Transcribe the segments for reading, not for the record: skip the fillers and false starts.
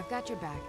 I've got your back.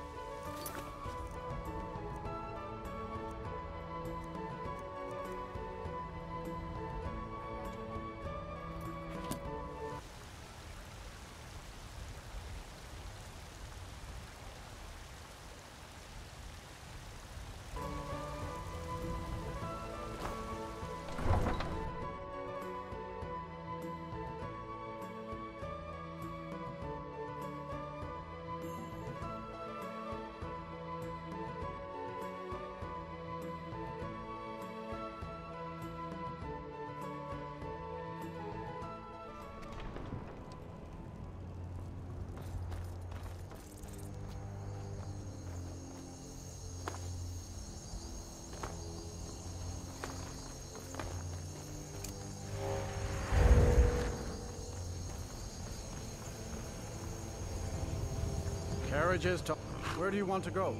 Carriages to... Where do you want to go?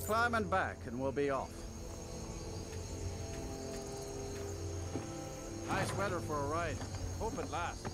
Climb and back and we'll be off. Nice weather for a ride. Hope it lasts.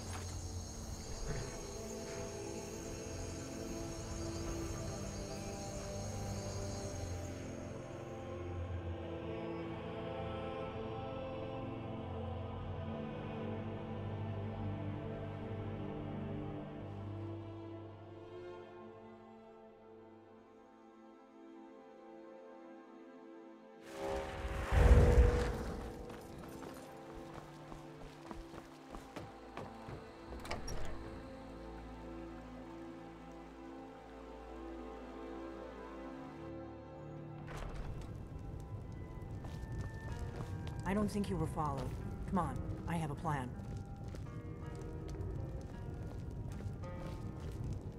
I don't think you were followed. Come on, I have a plan.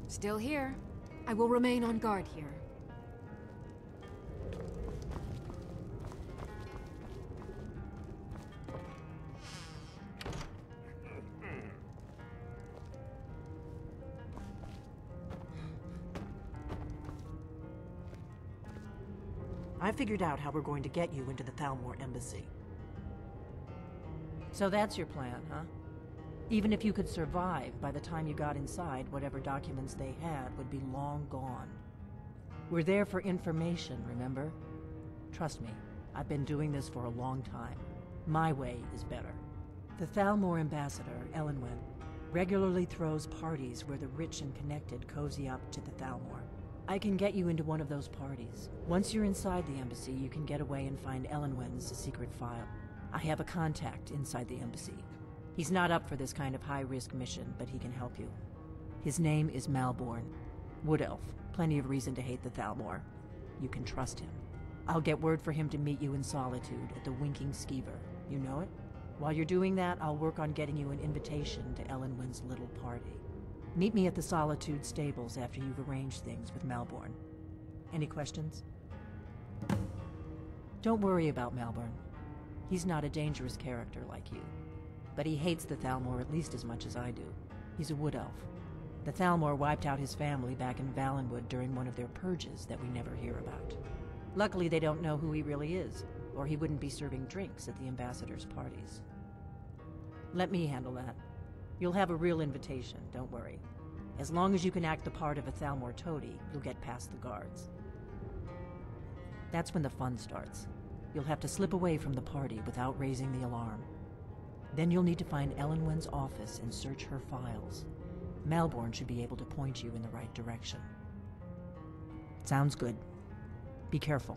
Still here. I will remain on guard here. I figured out how we're going to get you into the Thalmor embassy. So that's your plan, huh? Even if you could survive, by the time you got inside, whatever documents they had would be long gone. We're there for information, remember? Trust me, I've been doing this for a long time. My way is better. The Thalmor ambassador, Elenwen, regularly throws parties where the rich and connected cozy up to the Thalmor. I can get you into one of those parties. Once you're inside the embassy, you can get away and find Elenwen's secret file. I have a contact inside the embassy. He's not up for this kind of high-risk mission, but he can help you. His name is Malborn. Wood Elf. Plenty of reason to hate the Thalmor. You can trust him. I'll get word for him to meet you in Solitude at the Winking Skeever. You know it? While you're doing that, I'll work on getting you an invitation to Elenwen's little party. Meet me at the Solitude stables after you've arranged things with Malborn. Any questions? Don't worry about Malborn. He's not a dangerous character like you. But he hates the Thalmor at least as much as I do. He's a wood elf. The Thalmor wiped out his family back in Valenwood during one of their purges that we never hear about. Luckily, they don't know who he really is, or he wouldn't be serving drinks at the ambassador's parties. Let me handle that. You'll have a real invitation, don't worry. As long as you can act the part of a Thalmor toady, you'll get past the guards. That's when the fun starts. You'll have to slip away from the party without raising the alarm. Then you'll need to find Elenwen's office and search her files. Malborn should be able to point you in the right direction. Sounds good. Be careful.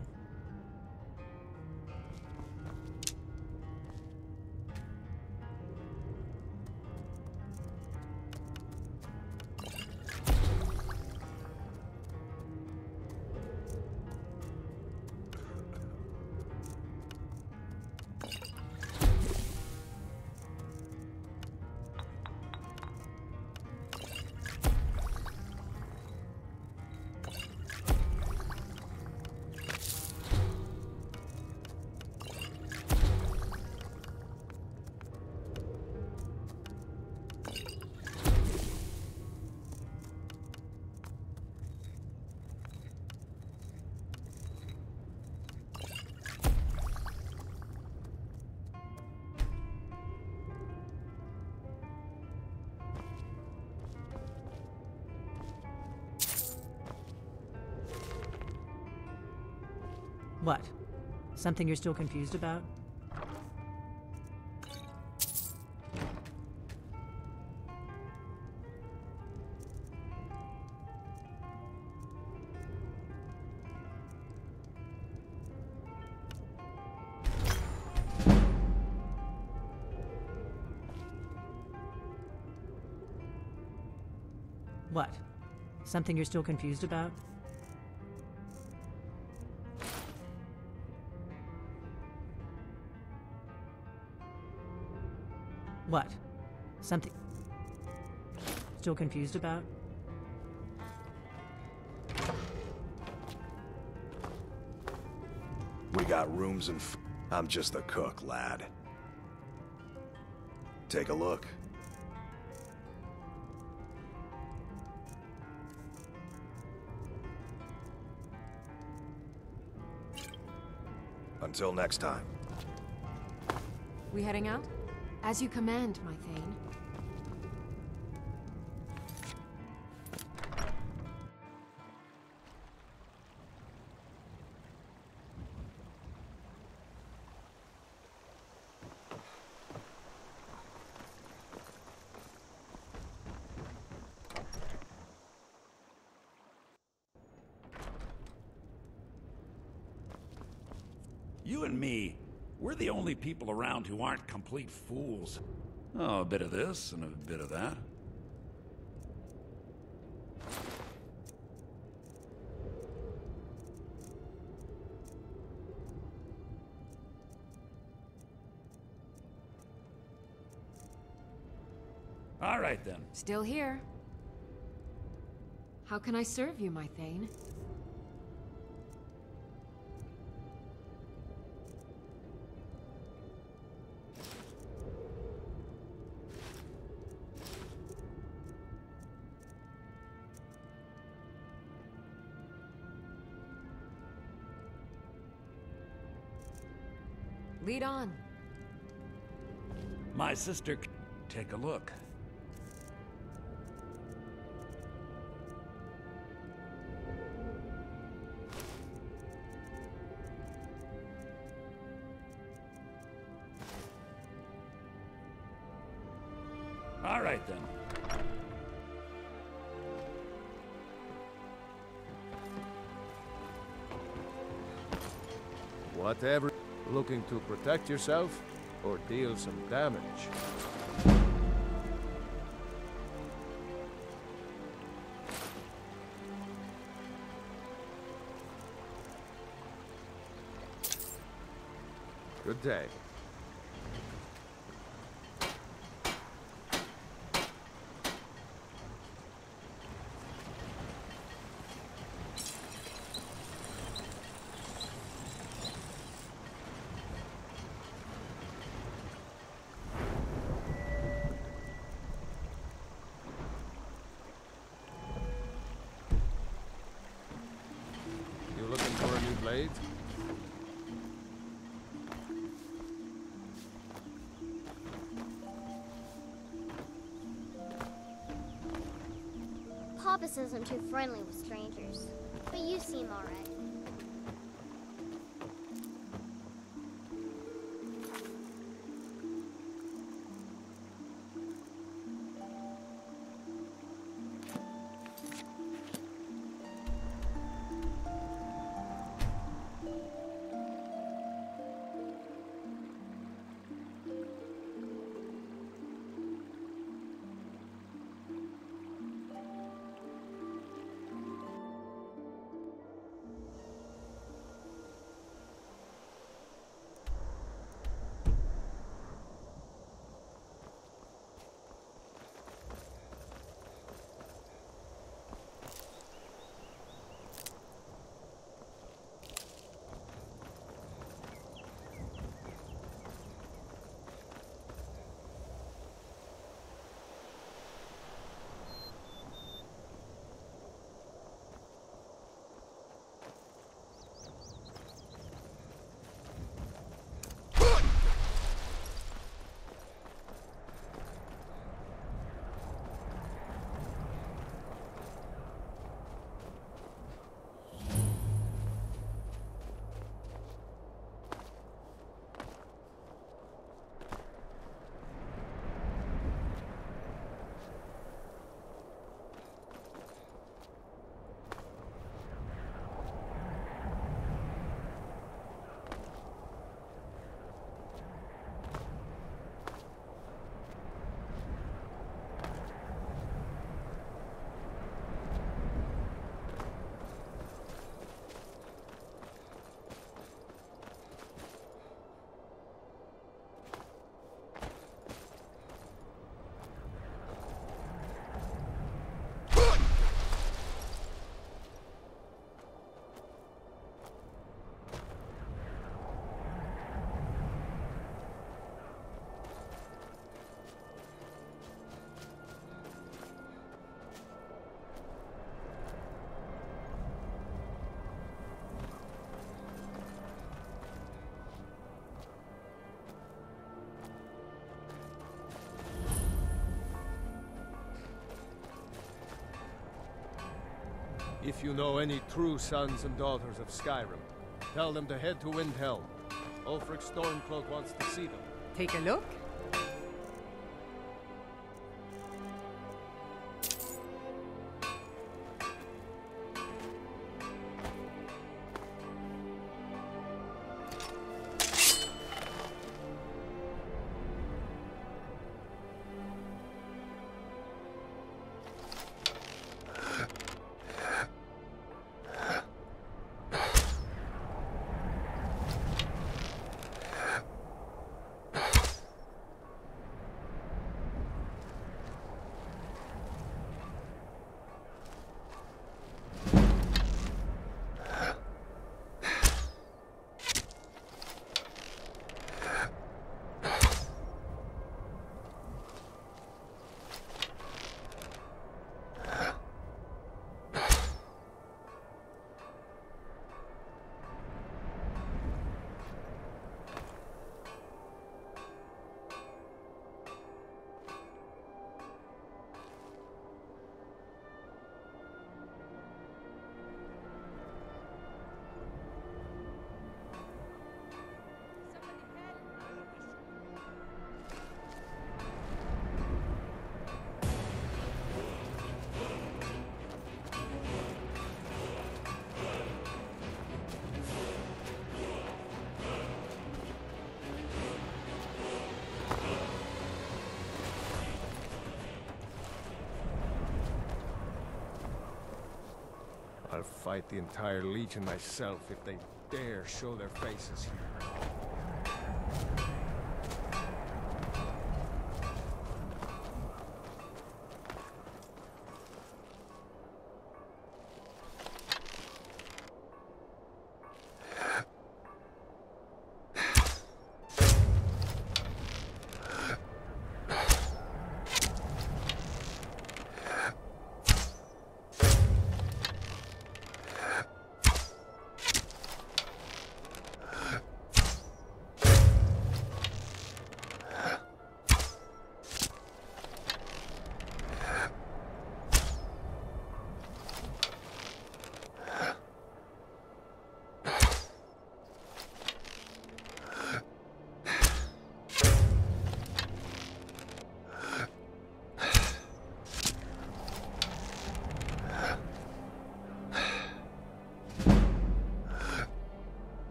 What? Something you're still confused about? What? Something you're still confused about? What? Something still confused about? We got rooms and I'm just the cook, lad. Take a look. Until next time. We heading out? As you command, my Thane. You and me, we're the only people around who aren't complete fools. Oh, a bit of this and a bit of that. All right, then. Still here. How can I serve you, my Thane? Lead on. My sister, take a look. All right, then. Whatever. Looking to protect yourself or deal some damage? Good day. Looking for a new blade? Papa says I'm too friendly with strangers, but you seem alright. If you know any true sons and daughters of Skyrim, tell them to head to Windhelm. Ulfric Stormcloak wants to see them. Take a look. I'll fight the entire Legion myself if they dare show their faces here.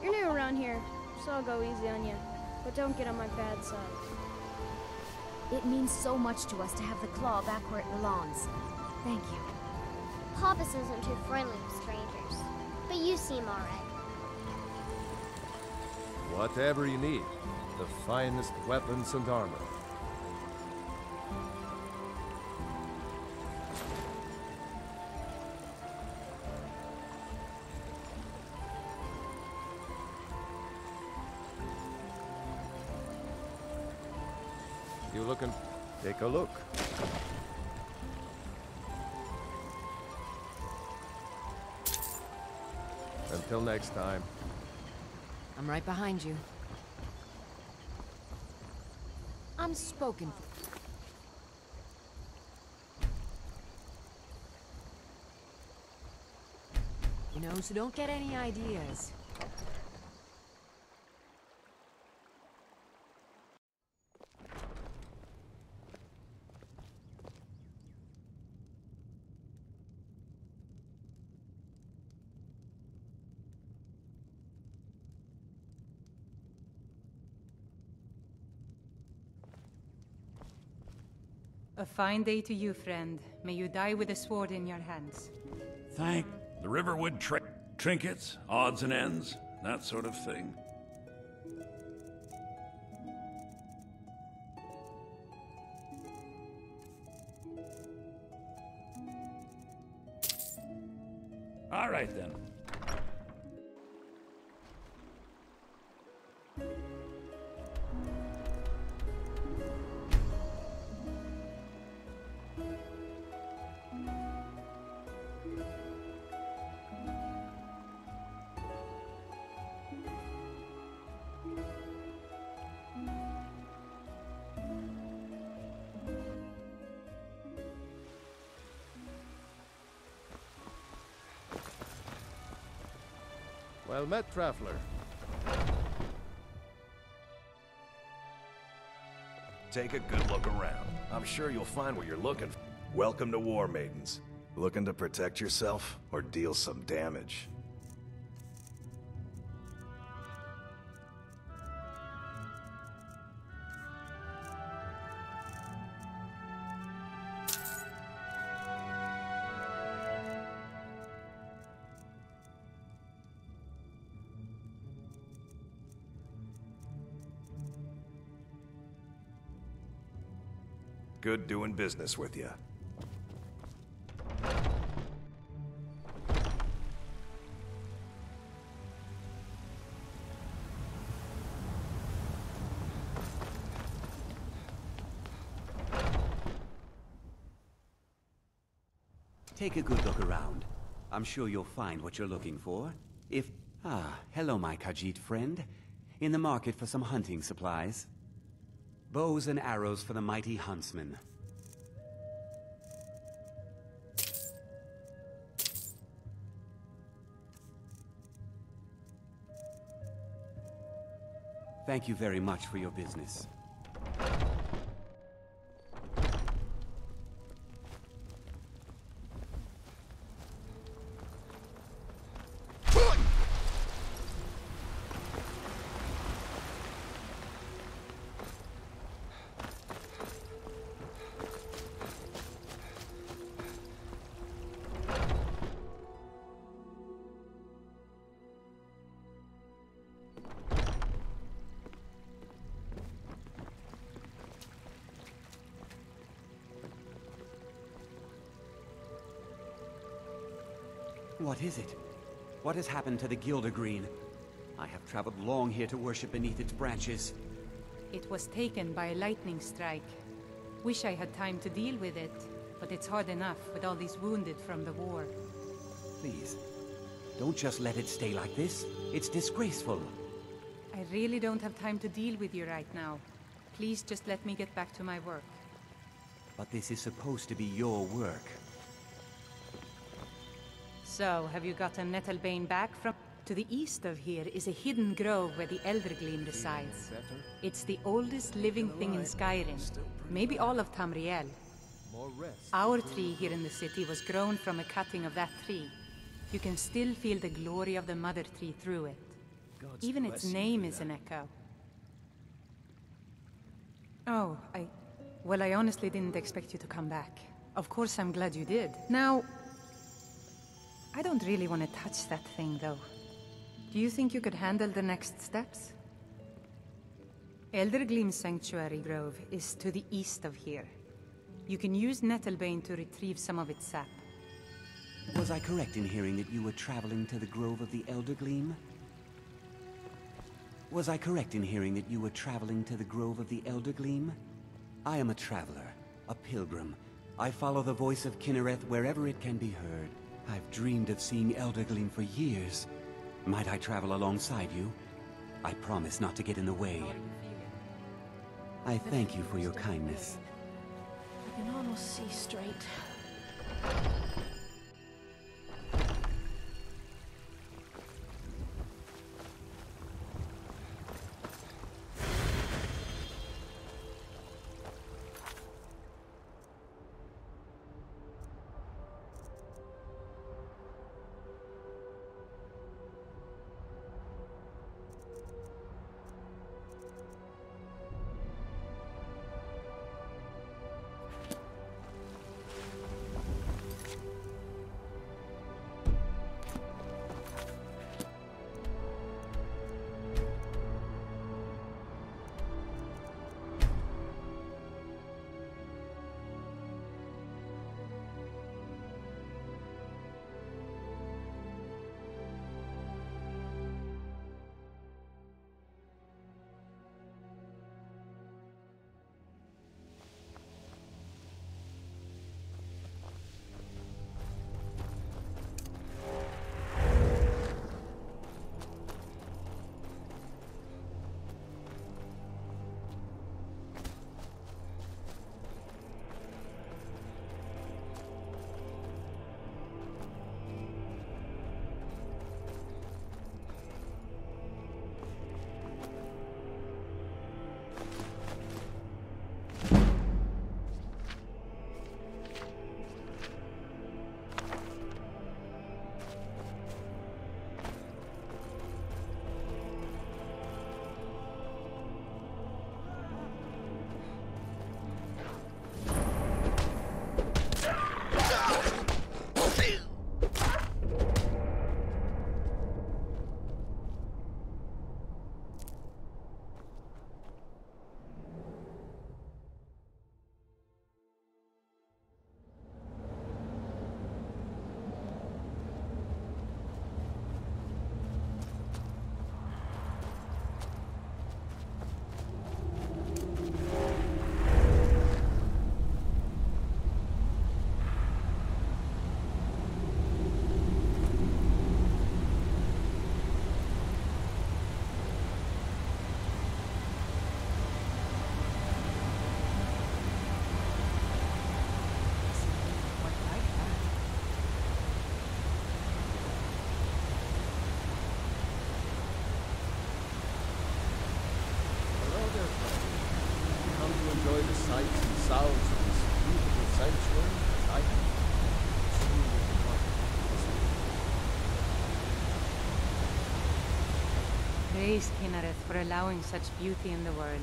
You're new around here, so I'll go easy on you. But don't get on my bad side. It means so much to us to have the claw back where it belongs. Thank you. Papas isn't too friendly with strangers, but you seem alright. Whatever you need. The finest weapons and armor. You looking? Take a look. Until next time. I'm right behind you. I'm spoken for. You know, so don't get any ideas. A fine day to you, friend. May you die with a sword in your hands. Thank the Riverwood trinkets, odds and ends, that sort of thing. All right then. Well met, traveler. Take a good look around. I'm sure you'll find what you're looking for. Welcome to War Maidens. Looking to protect yourself or deal some damage? Good doing business with you. Take a good look around. I'm sure you'll find what you're looking for. Hello, my Khajiit friend. In the market for some hunting supplies. Bows and arrows for the mighty huntsman. Thank you very much for your business. What is it? What has happened to the Gildergreen? I have traveled long here to worship beneath its branches. It was taken by a lightning strike. Wish I had time to deal with it, but it's hard enough with all these wounded from the war. Please, don't just let it stay like this. It's disgraceful. I really don't have time to deal with you right now. Please just let me get back to my work. But this is supposed to be your work. So, have you gotten Nettlebane back from... To the east of here is a hidden grove where the Eldergleam resides. It's the oldest living thing in Skyrim. Maybe all of Tamriel. Our tree here in the city was grown from a cutting of that tree. You can still feel the glory of the mother tree through it. Even its name is an echo. Oh, well, I honestly didn't expect you to come back. Of course, I'm glad you did. Now, I don't really want to touch that thing, though. Do you think you could handle the next steps? Eldergleam Sanctuary Grove is to the east of here. You can use Nettlebane to retrieve some of its sap. Was I correct in hearing that you were traveling to the Grove of the Eldergleam? Was I correct in hearing that you were traveling to the Grove of the Eldergleam? I am a traveler, a pilgrim. I follow the voice of Kinnereth wherever it can be heard. I've dreamed of seeing Eldergleam for years. Might I travel alongside you? I promise not to get in the way. I thank you for your kindness. I can almost see straight. Praise Kinnereth for allowing such beauty in the world.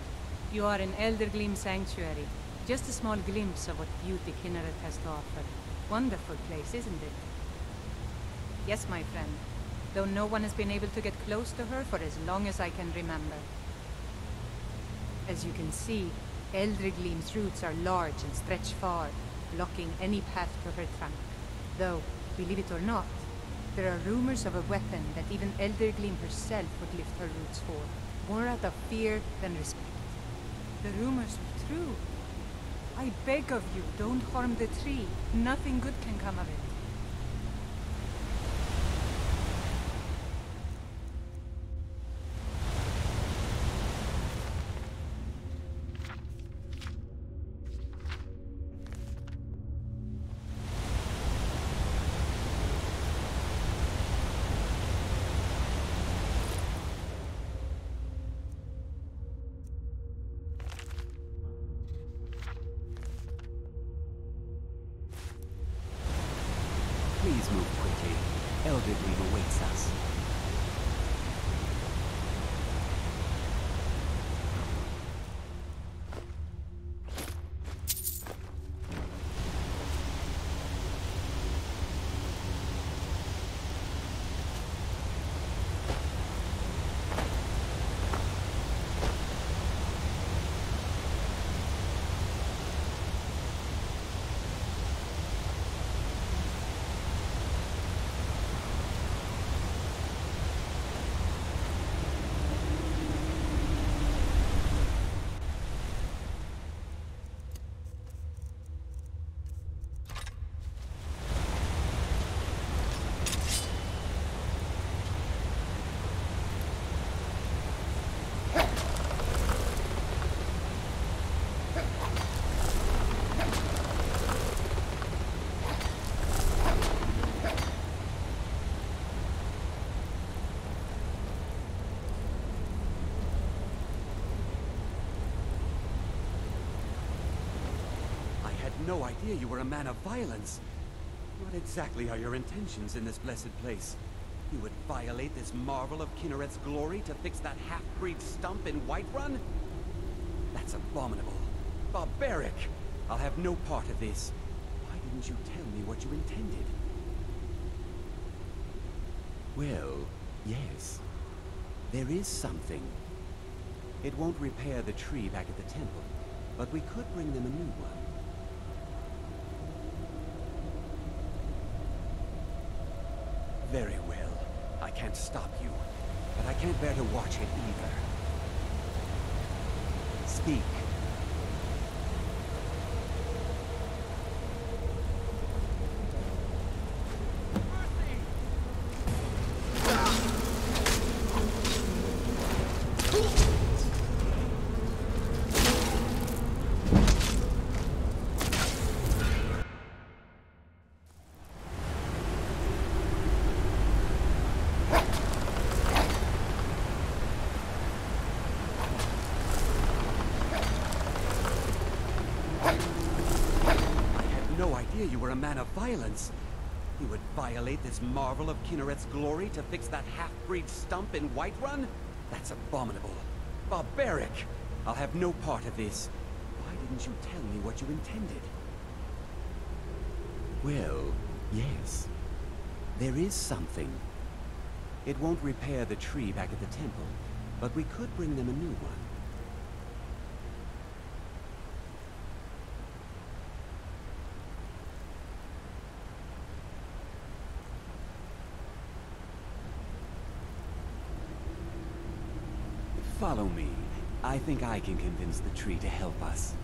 You are an Eldergleam Sanctuary. Just a small glimpse of what beauty Kinnereth has to offer. Wonderful place, isn't it? Yes, my friend. Though no one has been able to get close to her for as long as I can remember. As you can see, Eldergleam's roots are large and stretch far, blocking any path to her trunk. Though, believe it or not, there are rumors of a weapon that even Eldergleam herself would lift her roots for, more out of fear than respect. The rumors were true. I beg of you, don't harm the tree. Nothing good can come of it. Please move quickly. Eldergleam awaits us. had no idea you were a man of violence. What exactly are your intentions in this blessed place? You would violate this marvel of Kinneret's glory to fix that half-breed stump in Whiterun? That's abominable. Barbaric! I'll have no part of this. Why didn't you tell me what you intended? Well, yes. There is something. It won't repair the tree back at the temple, but we could bring them a new one. Very well. I can't stop you, but I can't bear to watch it either. Speak. You were a man of violence. You would violate this marvel of Kinneret's glory to fix that half-breed stump in Whiterun? That's abominable. Barbaric! I'll have no part of this. Why didn't you tell me what you intended? Well, yes. There is something. It won't repair the tree back at the temple, but we could bring them a new one. Follow me. I think I can convince the tree to help us.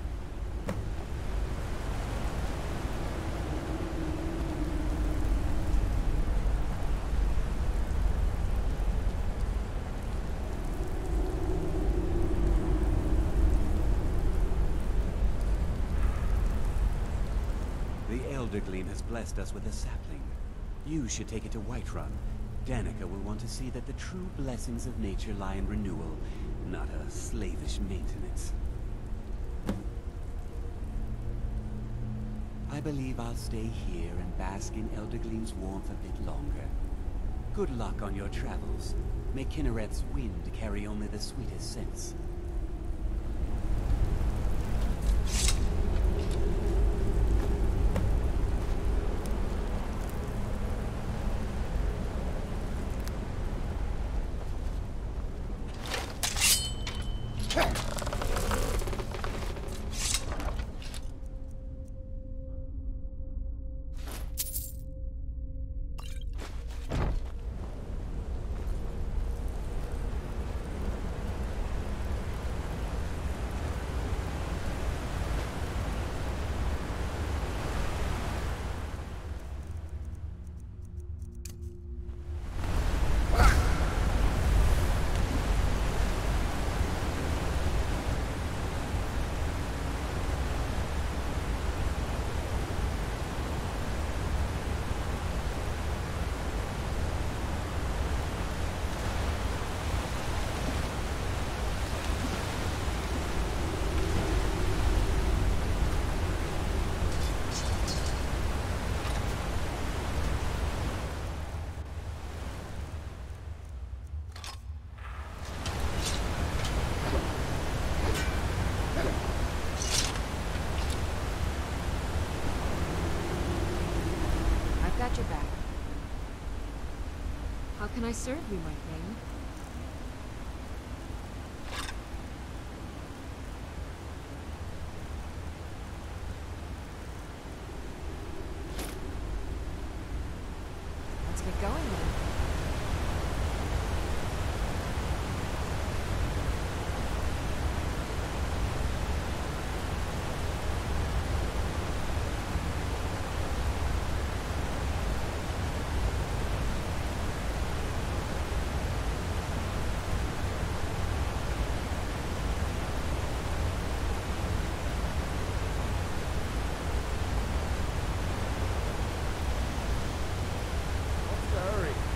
The Elder Gleam has blessed us with a sapling. You should take it to Whiterun. Danica will want to see that the true blessings of nature lie in renewal, not a slavish maintenance. I believe I'll stay here and bask in Eldergleam's warmth a bit longer. Good luck on your travels. May Kinneret's wind carry only the sweetest scents. Got your back. How can I serve you, my friend? Let's get going then. What's the hurry?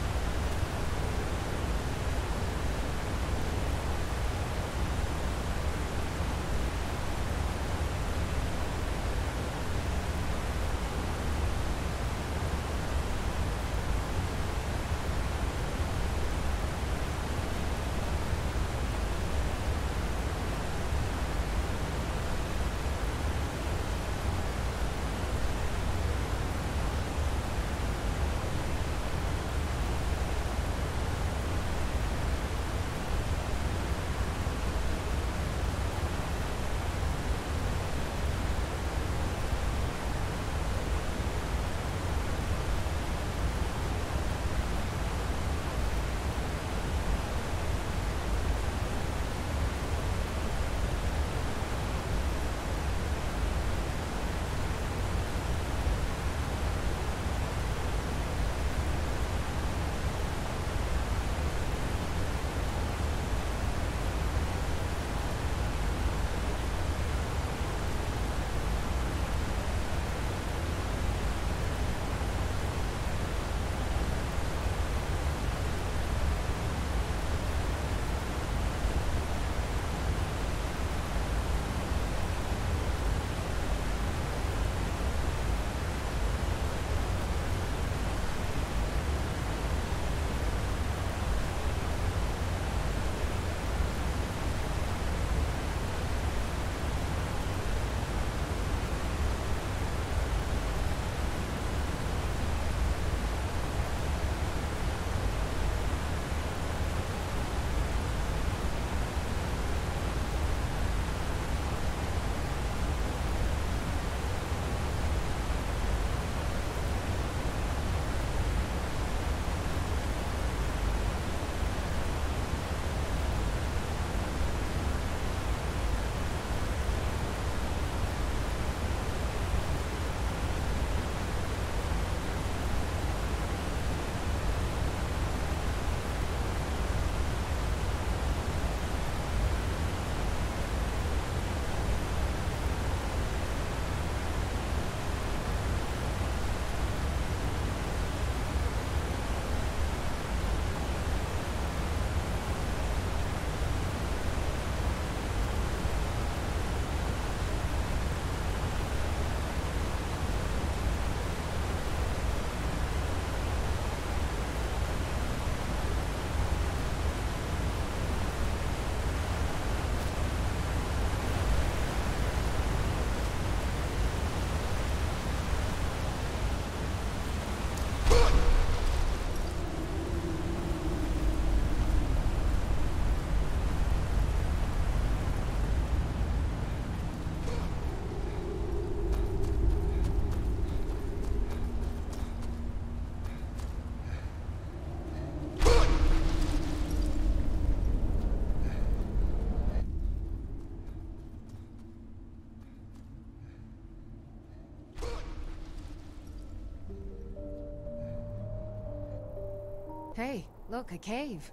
Hey, look, a cave.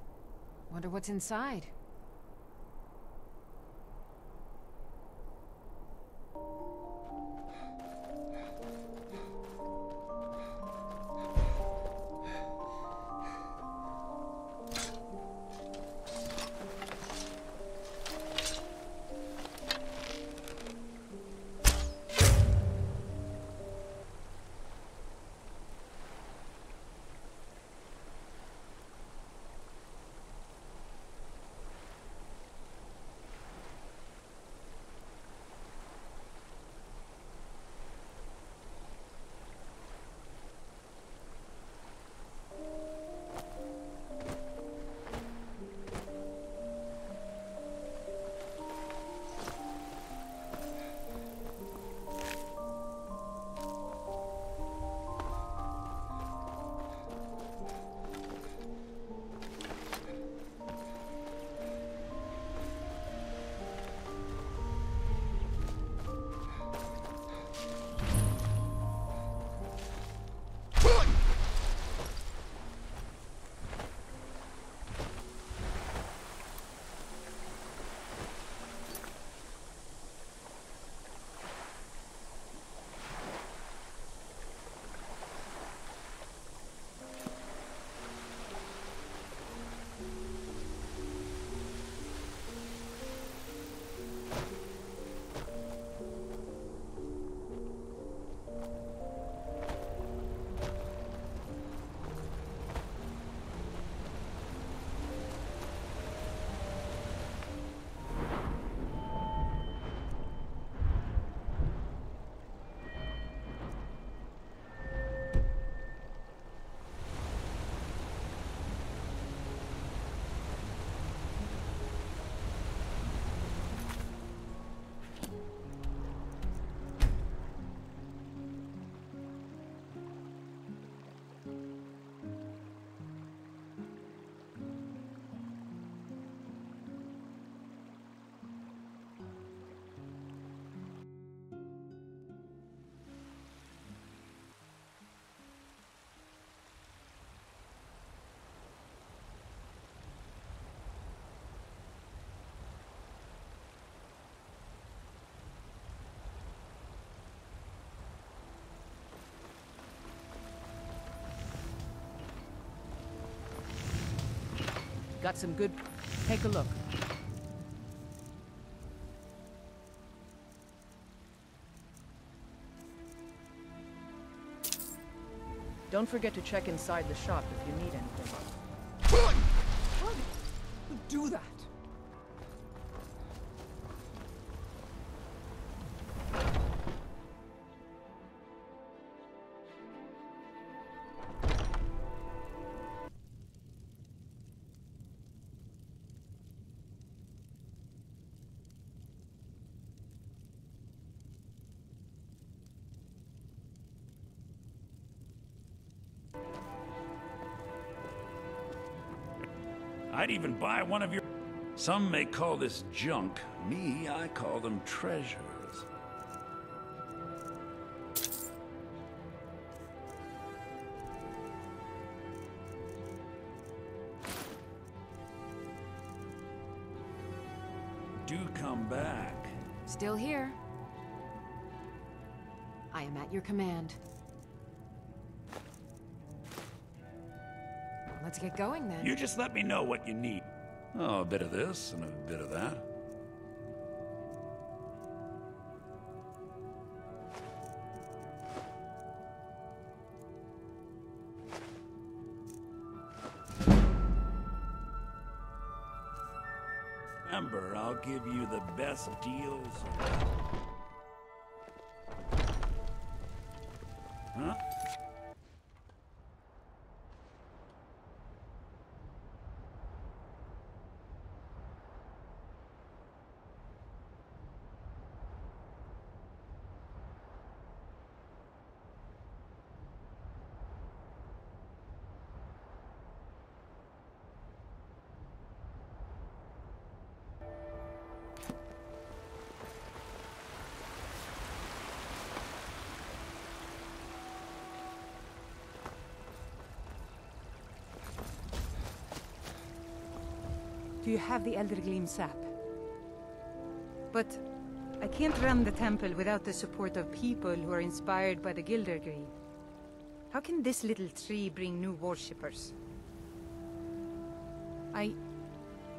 Wonder what's inside. Got some good... Take a look. Don't forget to check inside the shop if you need anything. How did you do that? I'd even buy one of your... Some may call this junk. Me, I call them treasures. Do come back. Still here. I am at your command. Let's get going then. You just let me know what you need. Oh, a bit of this and a bit of that. Remember, I'll give you the best deals. Huh? you have the Eldergleam sap. But I can't run the temple without the support of people who are inspired by the Gildergreen. How can this little tree bring new worshippers?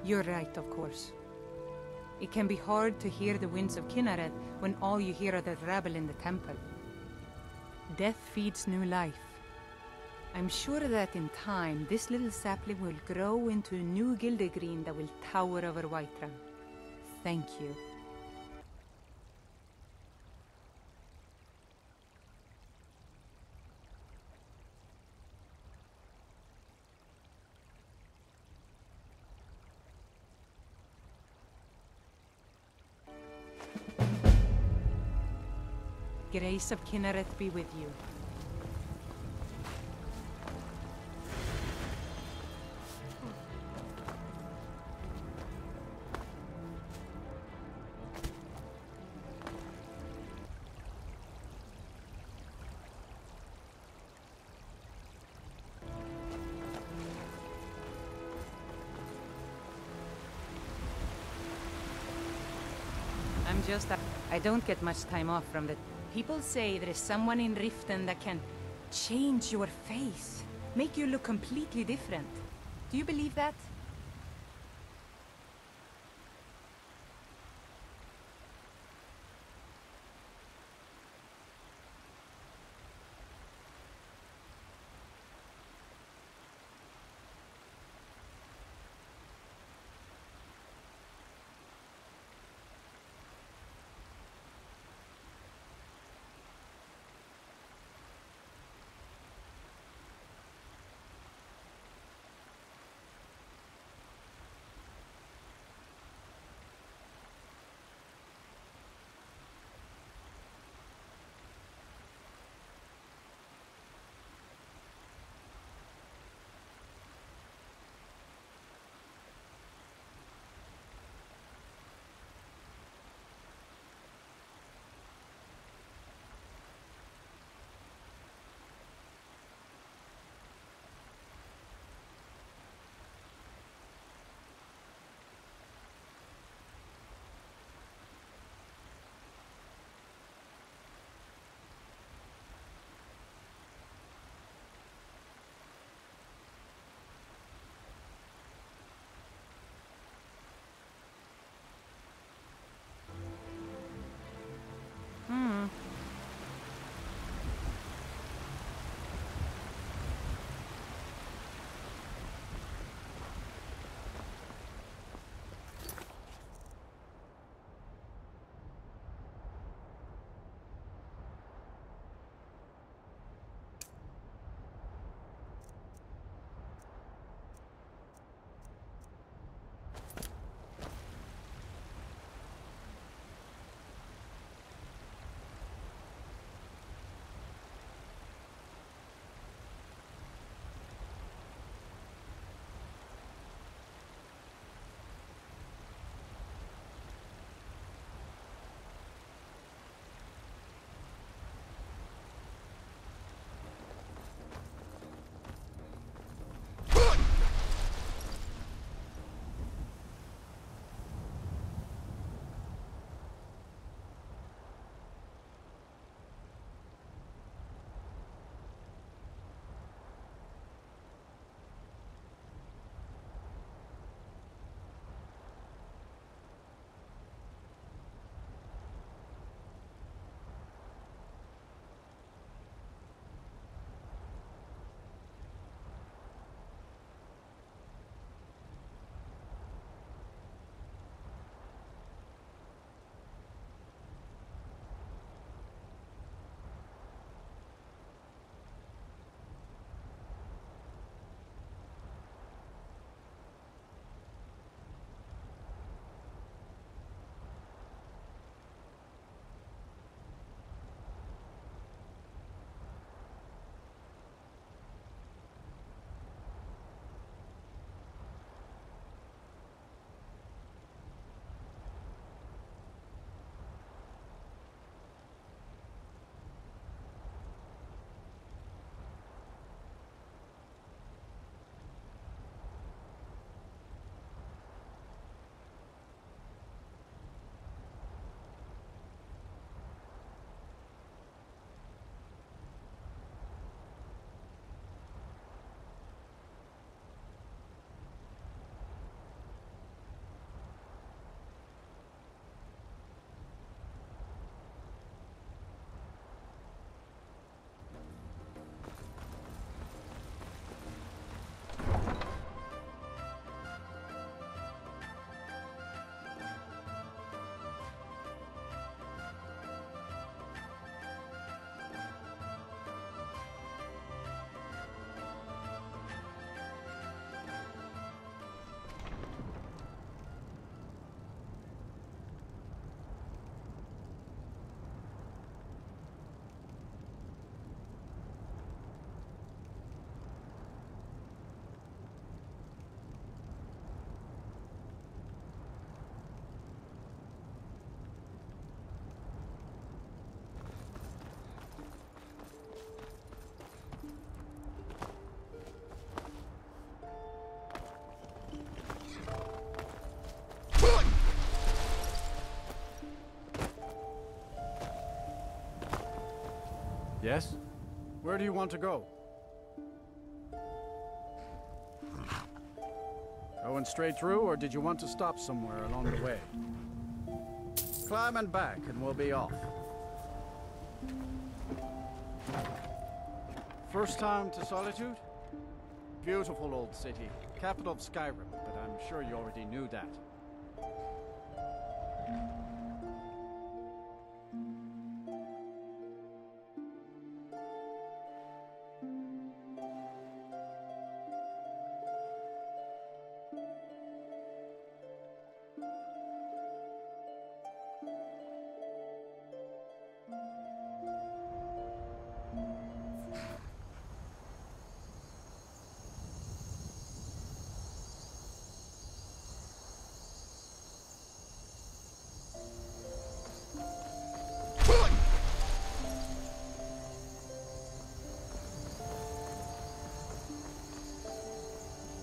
You're right, of course. It can be hard to hear the winds of Kinneret when all you hear are the rabble in the temple. Death feeds new life. I'm sure that in time, this little sapling will grow into a new Gildergreen that will tower over Whiterun. Thank you. Grace of Kinneret be with you. I don't get much time off from the... People say there is someone in Riften that can change your face, make you look completely different. Do you believe that? Yes? Where do you want to go? Going straight through, or did you want to stop somewhere along the way? Climb and back, and we'll be off. First time to Solitude? Beautiful old city, capital of Skyrim, but I'm sure you already knew that.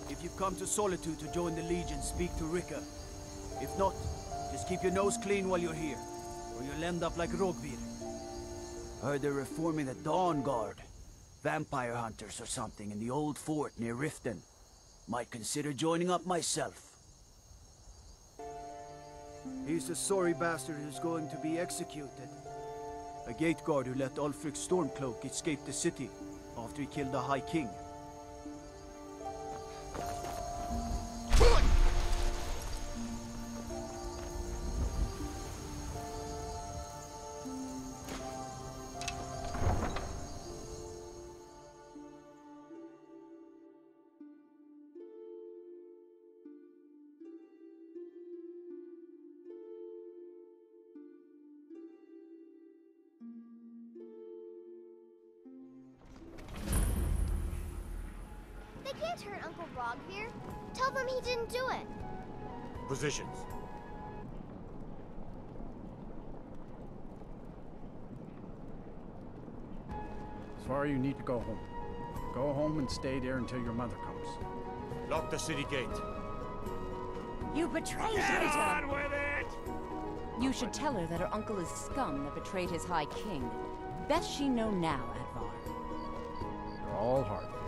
If you've come to Solitude to join the Legion, speak to Rika. If not, just keep your nose clean while you're here, or you'll end up like Rogvir. Heard they're reforming the Dawn Guard. Vampire hunters or something in the old fort near Riften. Might consider joining up myself. He's the sorry bastard who's going to be executed. A gate guard who let Ulfric Stormcloak escape the city after he killed the High King. They can't hurt Uncle Rogvir. Tell them he didn't do it. Positions. Svar, you need to go home. Go home and stay there until your mother comes. Lock the city gate. You betrayed Get her! on with it! You should tell her that her uncle is scum that betrayed his High King. Best she know now, Advar. You're all hard for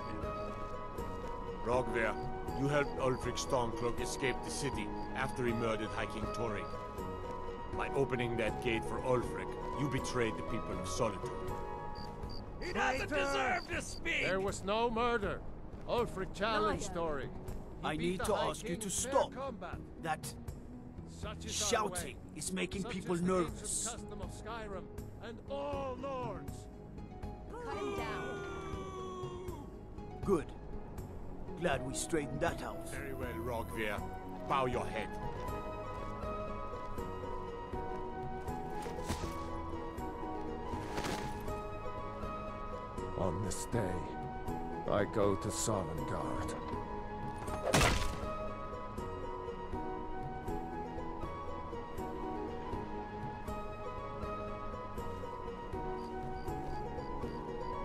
Rogvir, you helped Ulfric Stormcloak escape the city after he murdered High King Torrig. By opening that gate for Ulfric, you betrayed the people of Solitude. He doesn't deserve to speak! There was no murder. Ulfric challenged Torrig. I need to ask you to stop. That shouting is making people nervous. Custom of Skyrim and all lords. Cut him down. Good. Glad we straightened that out. Very well, Rogvir. Bow your head. On this day, I go to Solengard.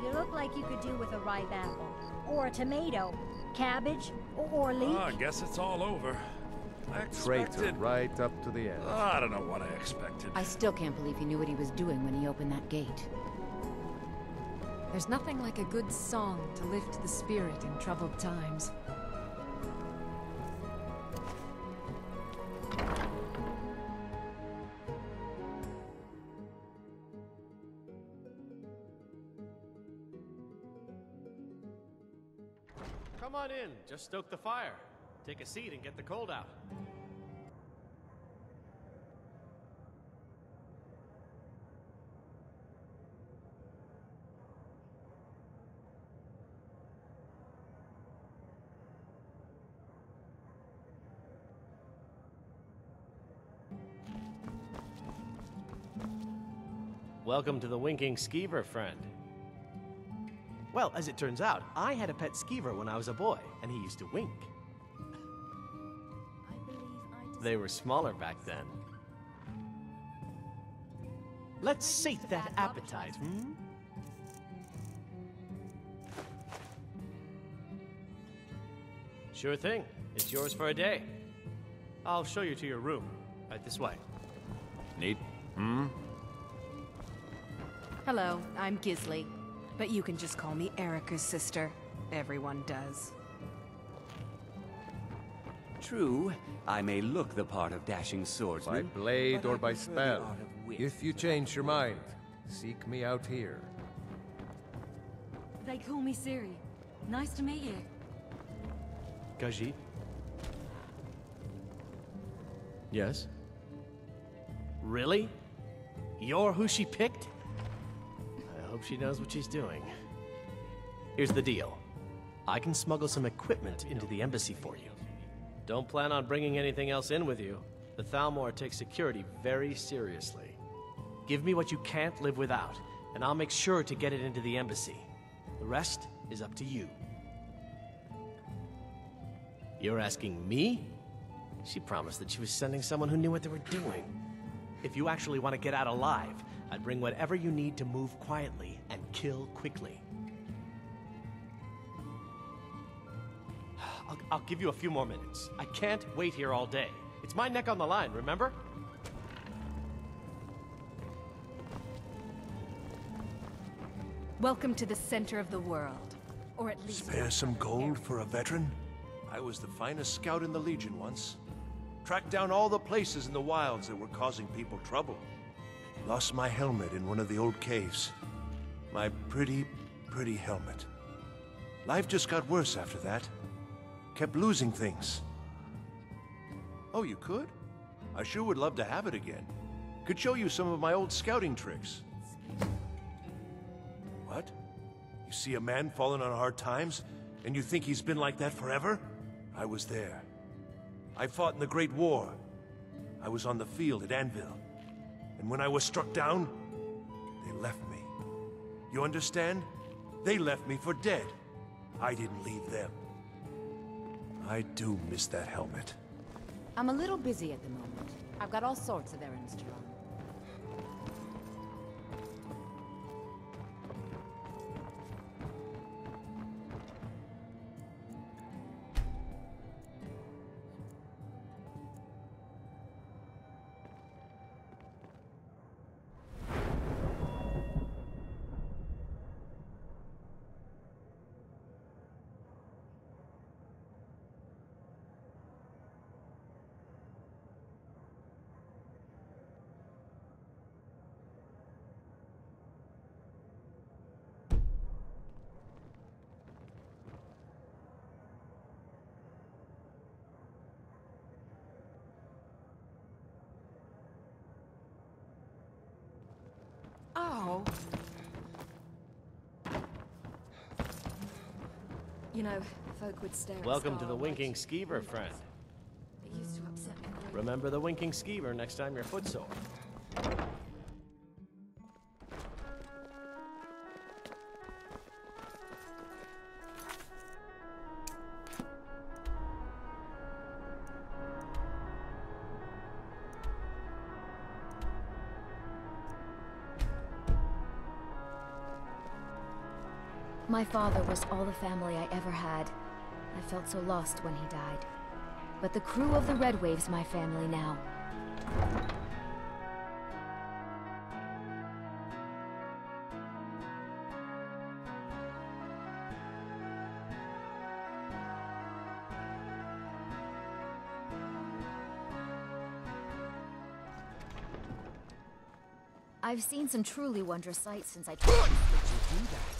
You look like you could do with a ripe apple. Or a tomato. Cabbage. Or leek. I guess it's all over. I Traitor expected... right up to the end. I don't know what I expected. I still can't believe he knew what he was doing when he opened that gate. There's nothing like a good song to lift the spirit in troubled times. Come on in. Just stoke the fire. Take a seat and get the cold out. Welcome to the Winking Skeever, friend. Well, as it turns out, I had a pet skeever when I was a boy, and he used to wink. They were smaller back then. Let's sate that appetite, hmm? Sure thing. It's yours for a day. I'll show you to your room. Right this way. Neat. Hmm? Hello, I'm Gisli. But you can just call me Erica's sister. Everyone does. True, I may look the part of dashing swordsman. By blade but or I by prefer the spell. art of wit. If you change your mind, seek me out here. They call me Siri. Nice to meet you. Khajiit? Yes? Really? You're who she picked? I hope she knows what she's doing. Here's the deal. I can smuggle some equipment into the embassy for you. Don't plan on bringing anything else in with you. The Thalmor takes security very seriously. Give me what you can't live without, and I'll make sure to get it into the embassy. The rest is up to you. You're asking me? She promised that she was sending someone who knew what they were doing. If you actually want to get out alive, I'd bring whatever you need to move quietly and kill quickly. I'll give you a few more minutes. I can't wait here all day. It's my neck on the line, remember? Welcome to the center of the world. Or at least... Spare some gold for a veteran? I was the finest scout in the Legion once. Tracked down all the places in the wilds that were causing people trouble. Lost my helmet in one of the old caves. My pretty, pretty helmet. Life just got worse after that. Kept losing things. Oh, you could? I sure would love to have it again. Could show you some of my old scouting tricks. What? You see a man falling on hard times, and you think he's been like that forever? I was there. I fought in the Great War. I was on the field at Anvil. And when I was struck down, they left me. You understand? They left me for dead. I didn't leave them. I do miss that helmet. I'm a little busy at the moment. I've got all sorts of errands to run. Oh. You know, folk would stare at Welcome to the Scar Winking Skeever, friend. It used to upset me. Remember the Winking Skeever next time you're footsore. My father was all the family I ever had. I felt so lost when he died. But the crew of the Red Wave's my family now. I've seen some truly wondrous sights since I tried. Did you do that?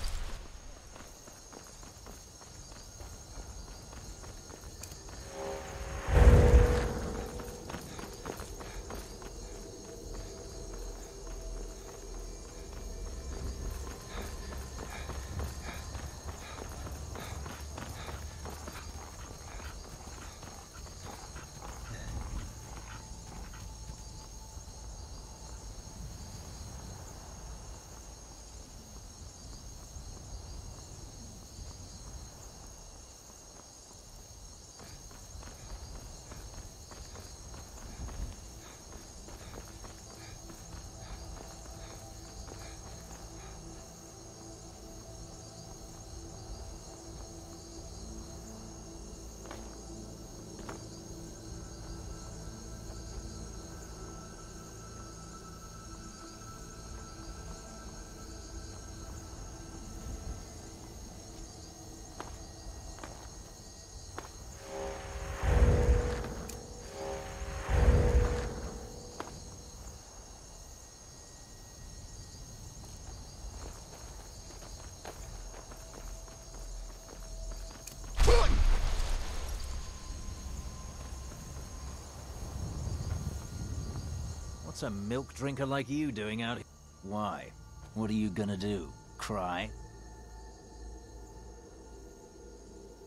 What's a milk drinker like you doing out here? Why? What are you gonna do? Cry?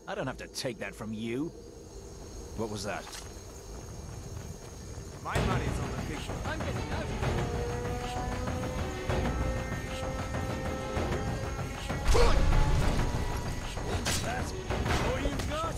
I don't have to take that from you. What was that? My money's on the picture. I'm getting out of here. That's all you've got?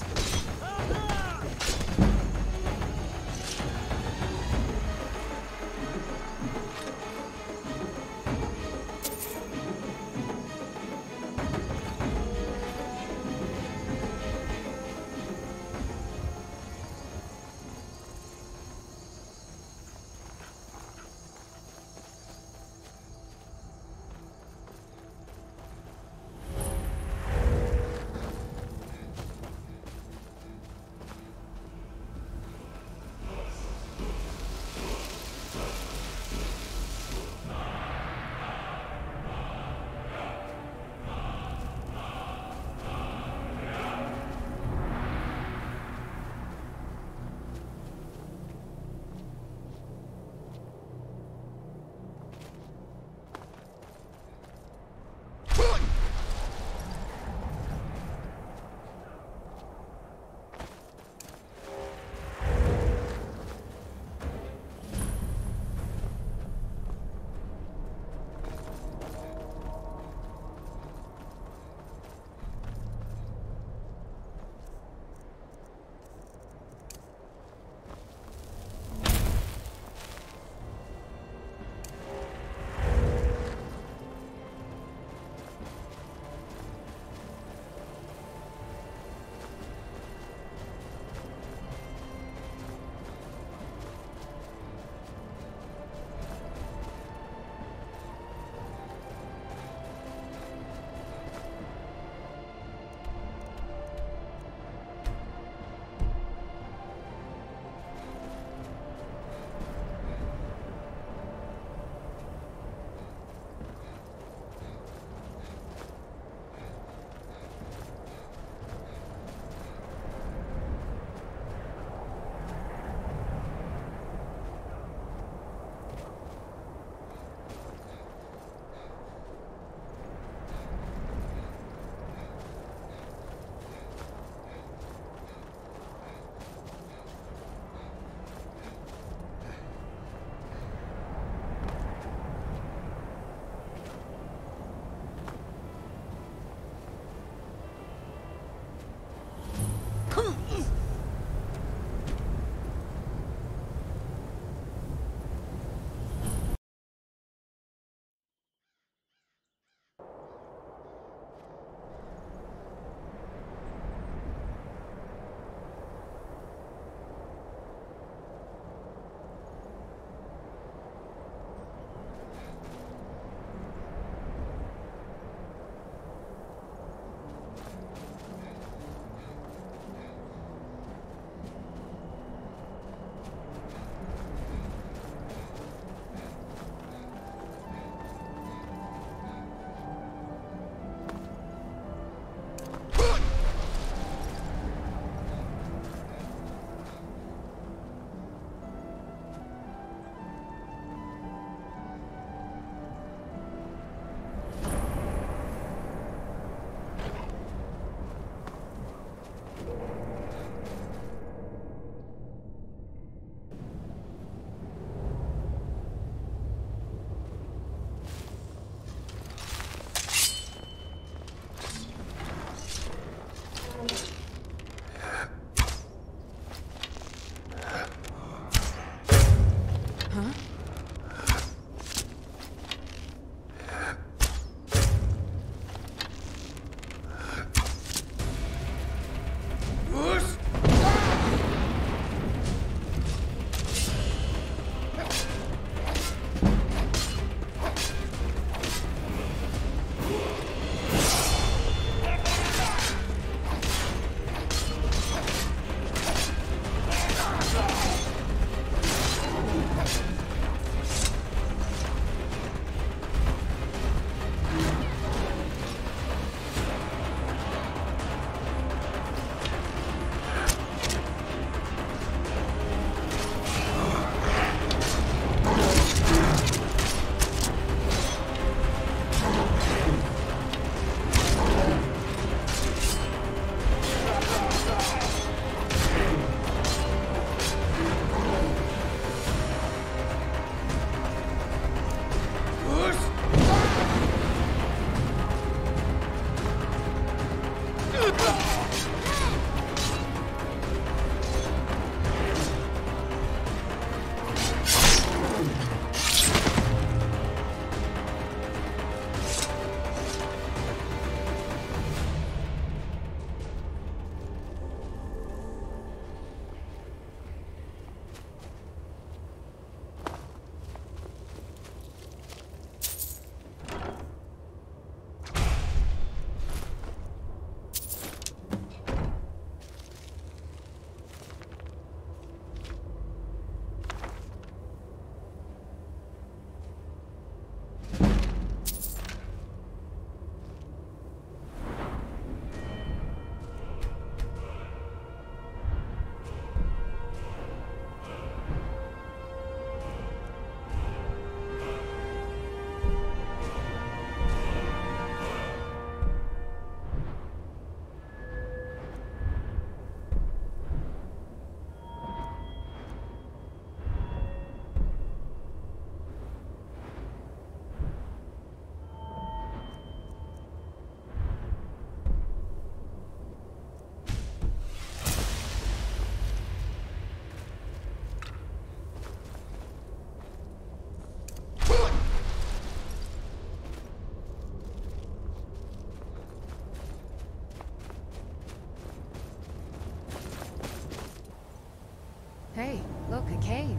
Hey, look, a cave.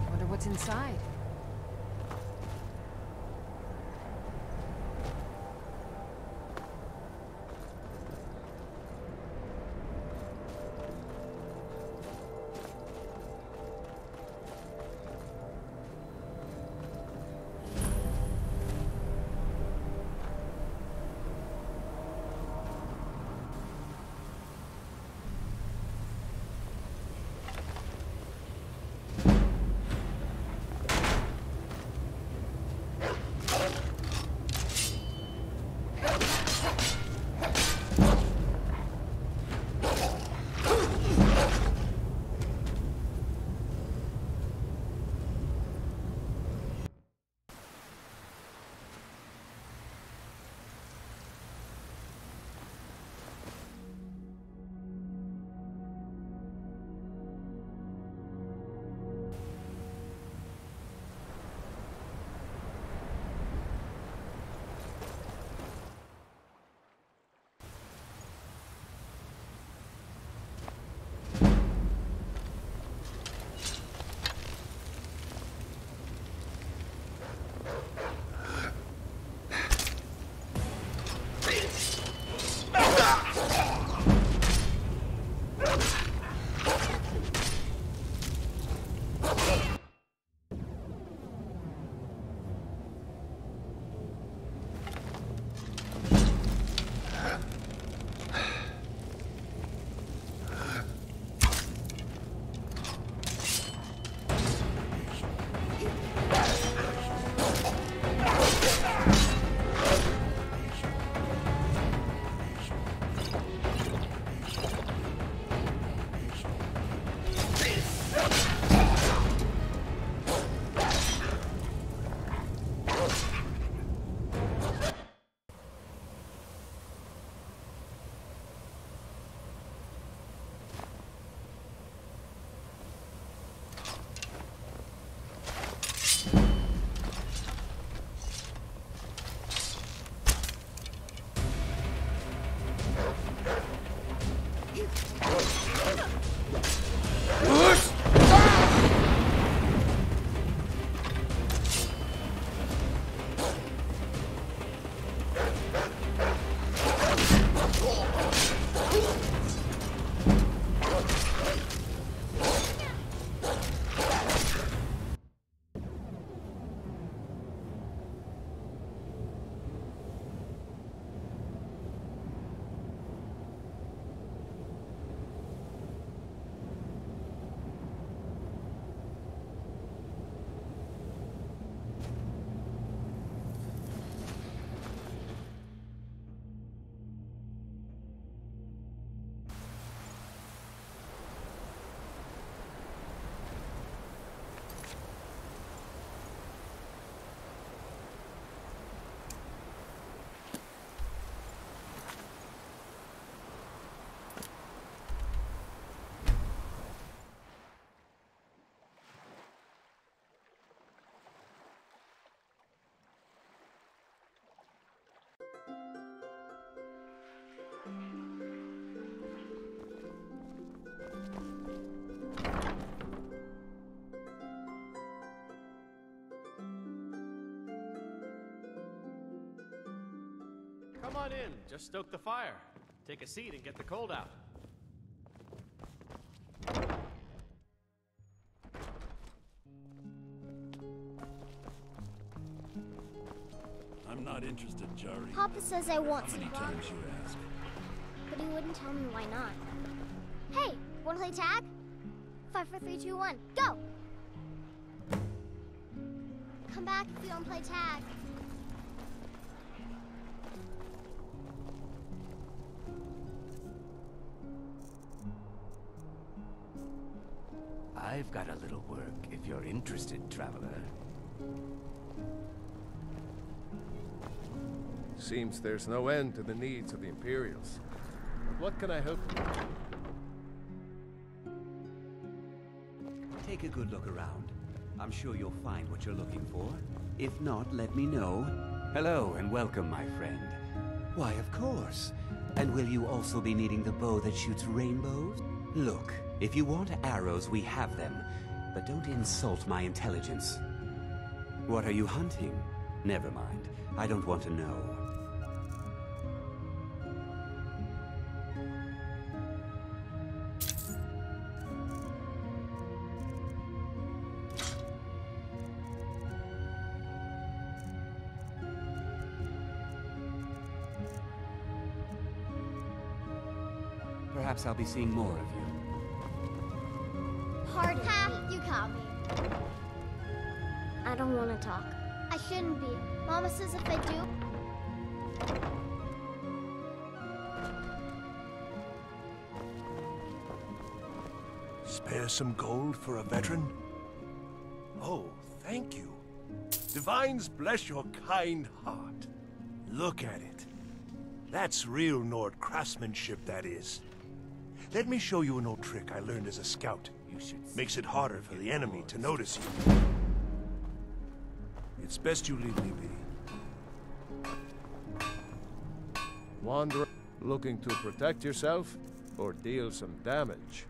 Wonder what's inside. Come on in, just stoke the fire. Take a seat and get the cold out. I'm not interested, Jari. Papa says I want How some many rock, times you ask? but he wouldn't tell me why not. Hey, wanna play tag? 5, 4, 3, 2, 1, go! Come back if you wanna play tag. I've got a little work if you're interested, traveler. Seems there's no end to the needs of the Imperials. But what can I help you with? Take a good look around. I'm sure you'll find what you're looking for. If not, let me know. Hello and welcome, my friend. Why, of course. And will you also be needing the bow that shoots rainbows? Look, if you want arrows, we have them. But don't insult my intelligence. What are you hunting? Never mind. I don't want to know. Perhaps I'll be seeing more of you. Pardon me. You caught me. I don't want to talk. I shouldn't be. Mama says if I do... Spare some gold for a veteran? Oh, thank you. Divines bless your kind heart. Look at it. That's real Nord craftsmanship, that is. Let me show you an old trick I learned as a scout. Makes it harder for the enemy to notice you. It's best you leave me be. Wanderer, looking to protect yourself or deal some damage?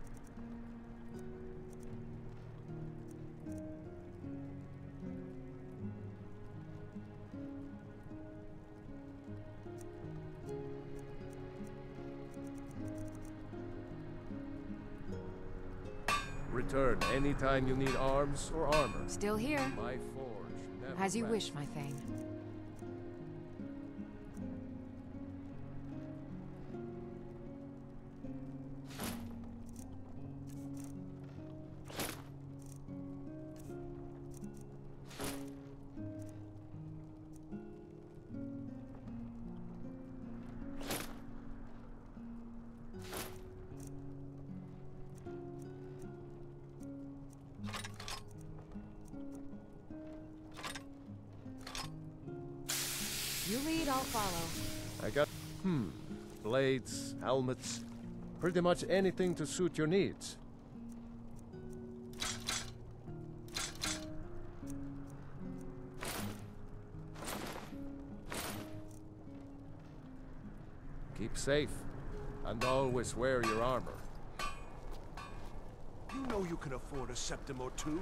Return anytime you need arms or armor. Still here. My forge never As you rests. wish, my Thane. You lead, I'll follow. I got, blades, helmets, pretty much anything to suit your needs. Keep safe, and always wear your armor. You know you can afford a septim or two.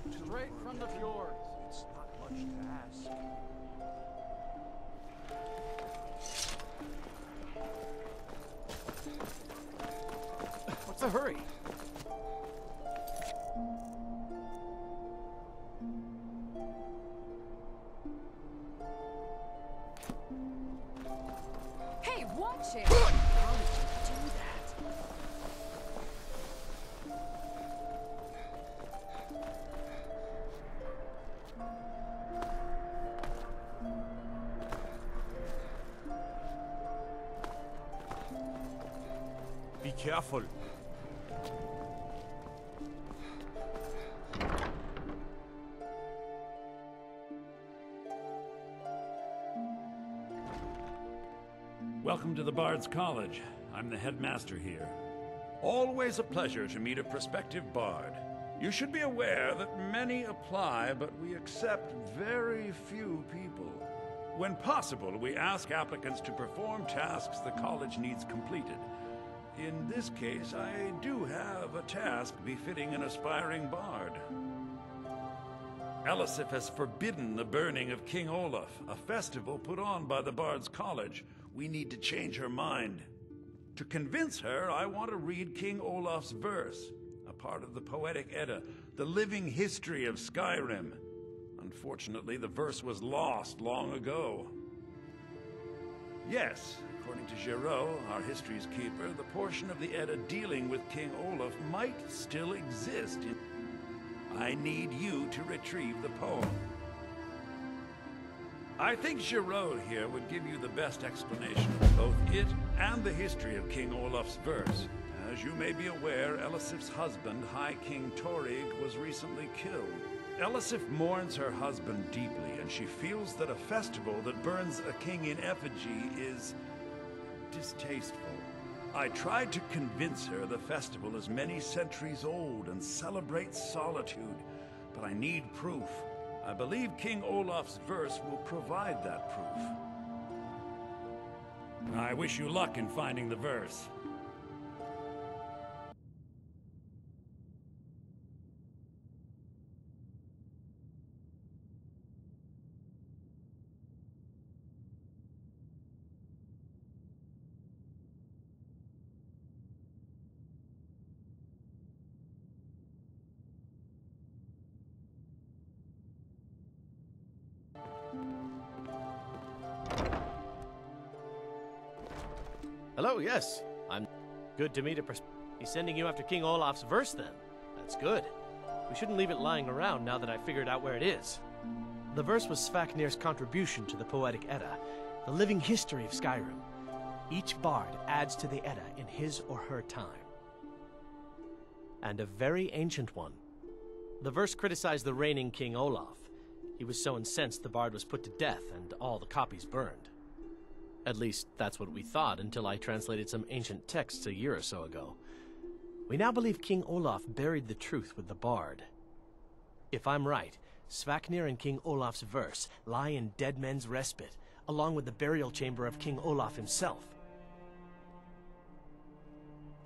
Straight from the fjords. It's not much to ask. What's the hurry? Hey, watch it! How did you do that? Be careful. Welcome to the Bard's College. I'm the headmaster here. Always a pleasure to meet a prospective bard. You should be aware that many apply, but we accept very few people. When possible, we ask applicants to perform tasks the college needs completed. In this case, I do have a task befitting an aspiring bard. Elisif has forbidden the burning of King Olaf, a festival put on by the Bard's College. We need to change her mind. To convince her, I want to read King Olaf's verse, a part of the Poetic Edda, the living history of Skyrim. Unfortunately, the verse was lost long ago. Yes, according to Giraud, our history's keeper, the portion of the Edda dealing with King Olaf might still exist. I need you to retrieve the poem. I think Giraud here would give you the best explanation of both it and the history of King Olaf's verse. As you may be aware, Elisif's husband, High King Torig, was recently killed. Elisif mourns her husband deeply, and she feels that a festival that burns a king in effigy is distasteful. I tried to convince her the festival is many centuries old and celebrates solitude, but I need proof. I believe King Olaf's verse will provide that proof. I wish you luck in finding the verse. Hello, yes. I'm good to meet a He's sending you after King Olaf's verse, then. That's good. We shouldn't leave it lying around now that I figured out where it is. The verse was Svafnir's contribution to the Poetic Edda, the living history of Skyrim. Each bard adds to the Edda in his or her time. And a very ancient one. The verse criticized the reigning King Olaf. He was so incensed the bard was put to death and all the copies burned. At least, that's what we thought until I translated some ancient texts a year or so ago. We now believe King Olaf buried the truth with the bard. If I'm right, Svafnir and King Olaf's verse lie in Dead Men's Respite, along with the burial chamber of King Olaf himself.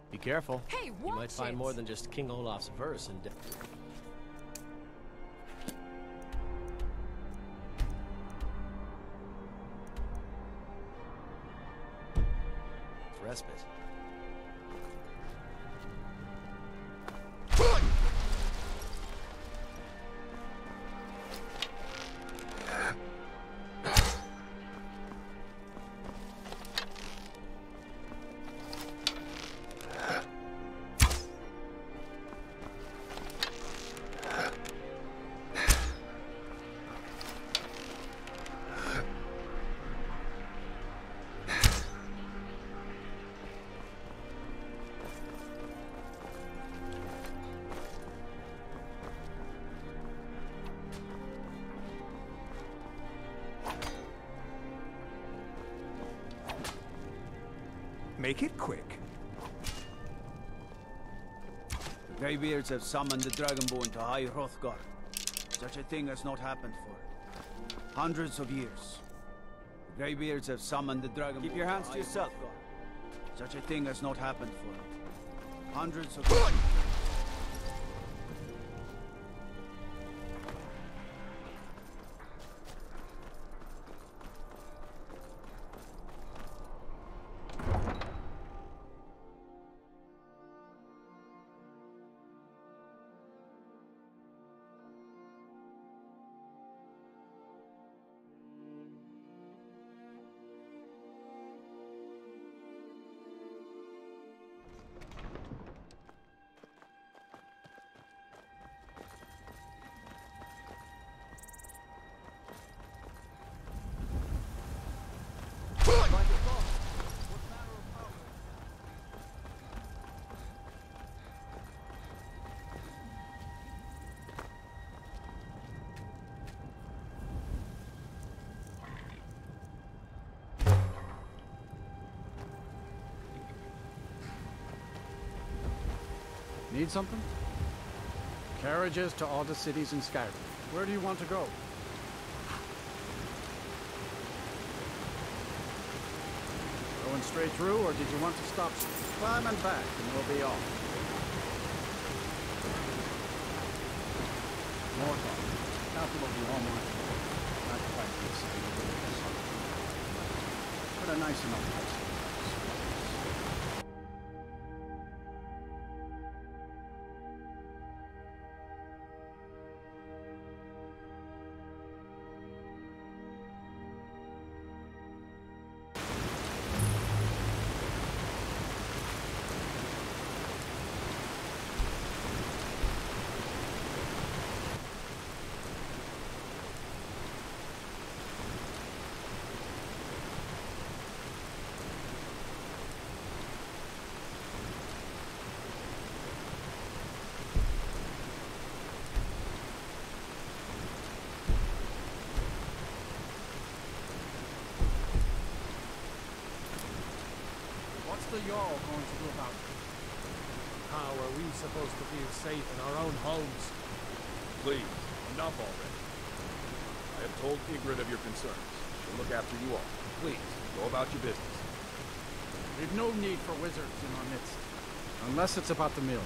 Be careful. Hey, you might find more than just King Olaf's verse in Respite. Make it quick. The Greybeards have summoned the Dragonborn to High Hrothgar. Such a thing has not happened for hundreds of years. The Greybeards have summoned the Dragonborn. Keep your hands to yourself. Such a thing has not happened for hundreds of years. Need something? Carriages to all the cities in Skyrim. Where do you want to go? Going straight through, or did you want to stop? Climb and back, and we'll be off. More talk. Capital of the Almighty. Not quite this. But a nice enough place. the Jarl going to do about it? How are we supposed to feel safe in our own homes? Please, enough already. I have told Ygritte of your concerns. She'll look after you all. Please, go about your business. We've no need for wizards in our midst. Unless it's about the mill.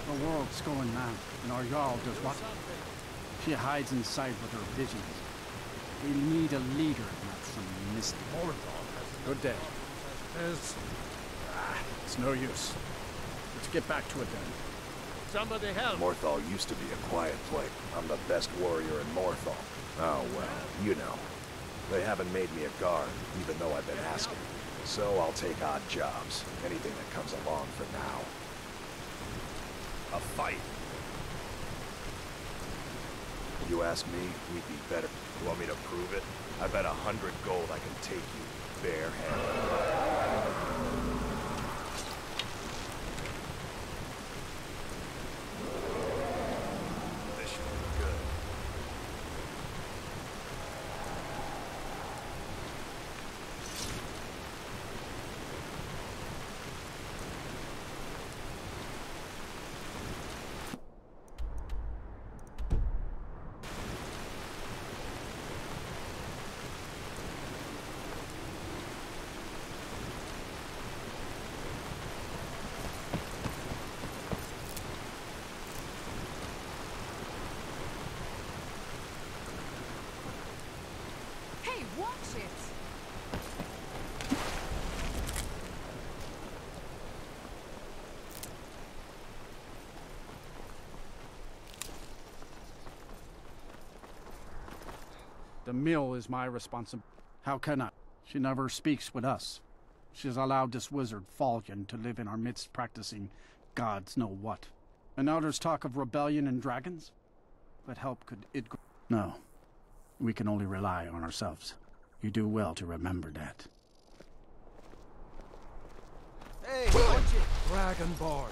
The world's going mad, and our Jarl does what? She hides inside with her visions. We need a leader, not some mystic. Good day. It's no use. Let's get back to it then. Somebody help! Morthal used to be a quiet place. I'm the best warrior in Morthal. Oh, well, you know. They haven't made me a guard, even though I've been asking. So I'll take odd jobs. Anything that comes along for now. A fight. You ask me, we'd be better. You want me to prove it? I bet 100 gold I can take you, barehanded. This should be good. Hey, watch it! The mill is my responsibility. How can I? She never speaks with us. She's allowed this wizard, Falcon, to live in our midst practicing gods know what. And now there's talk of rebellion and dragons? What help could it go? No. We can only rely on ourselves. You do well to remember that. Hey, watch it! Dragonborn.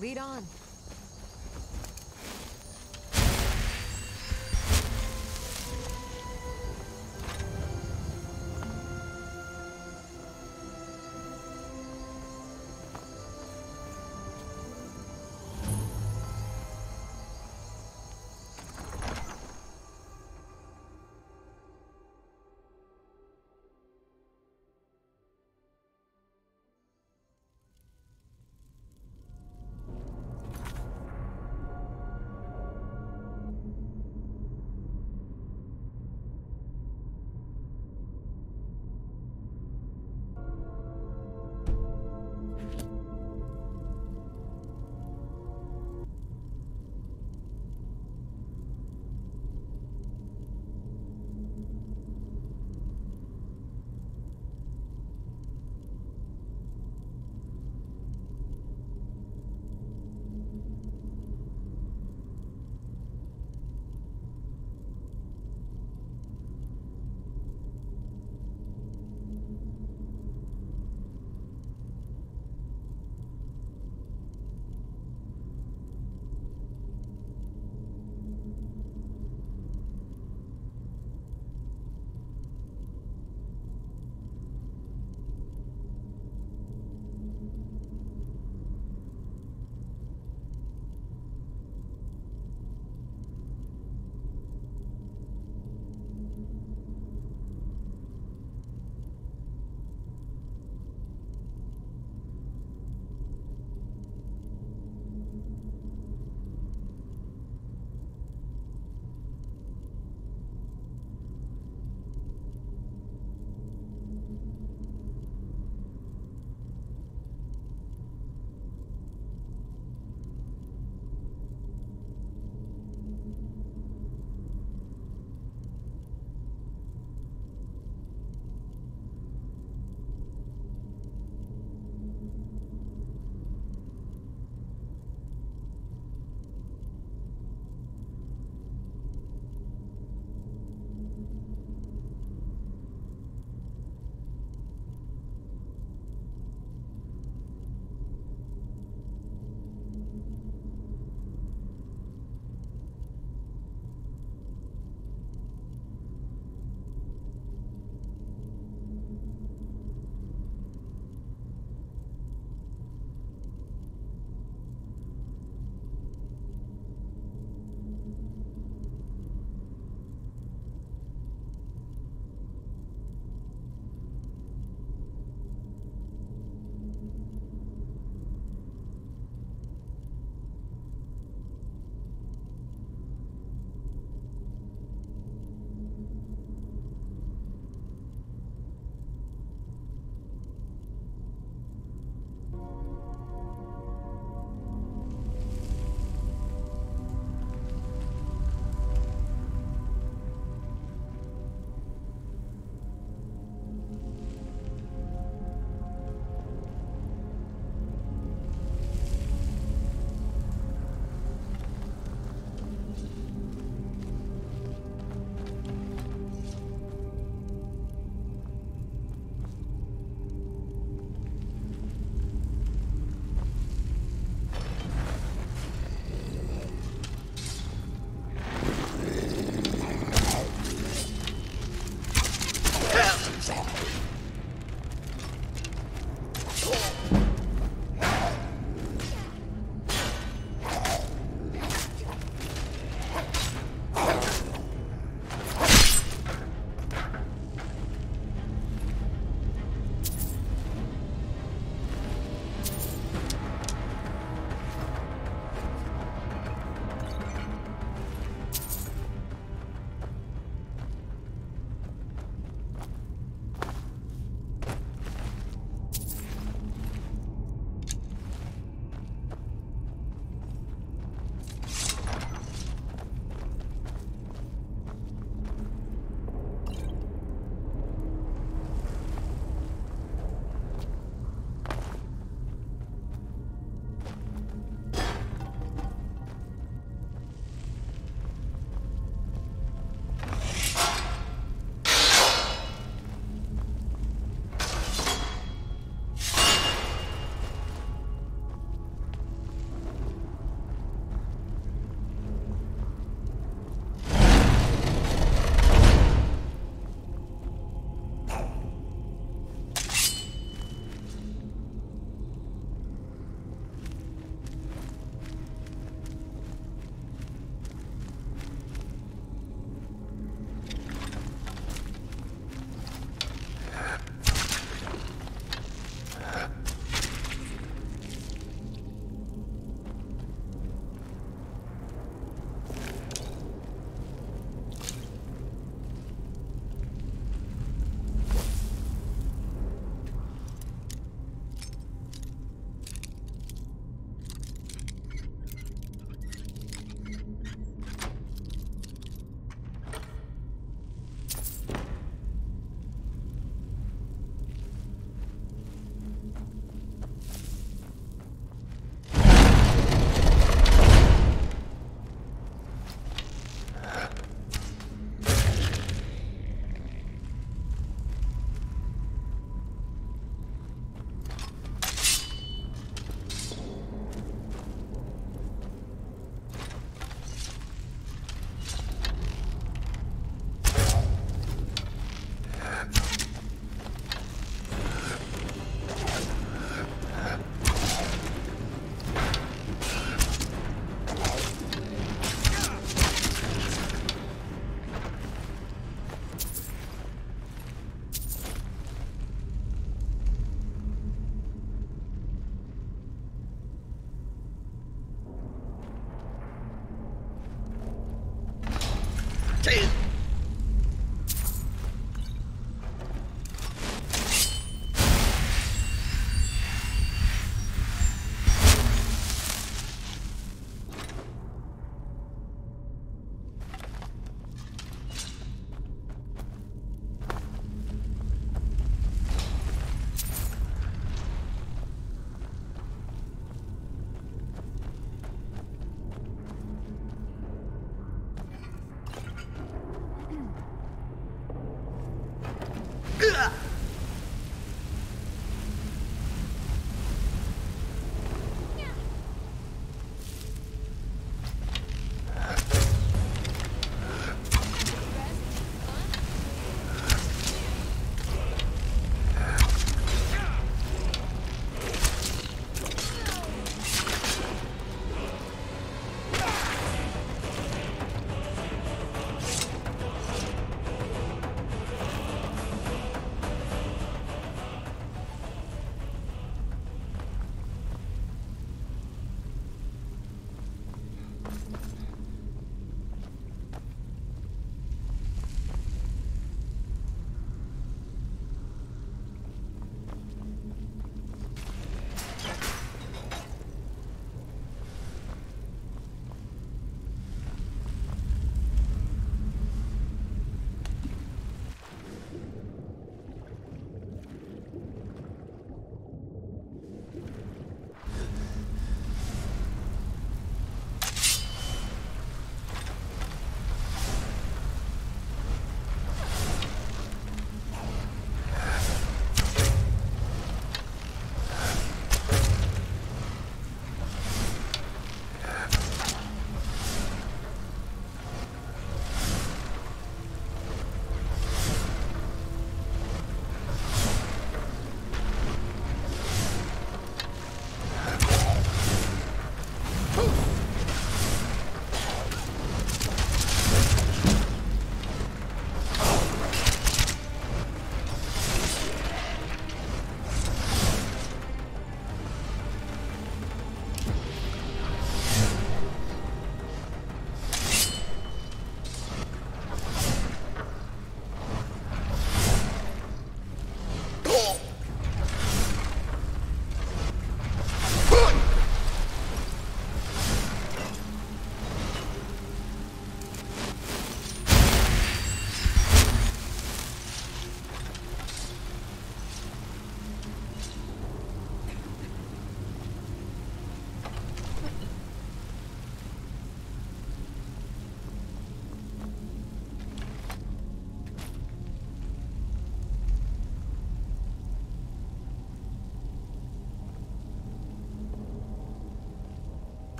Lead on.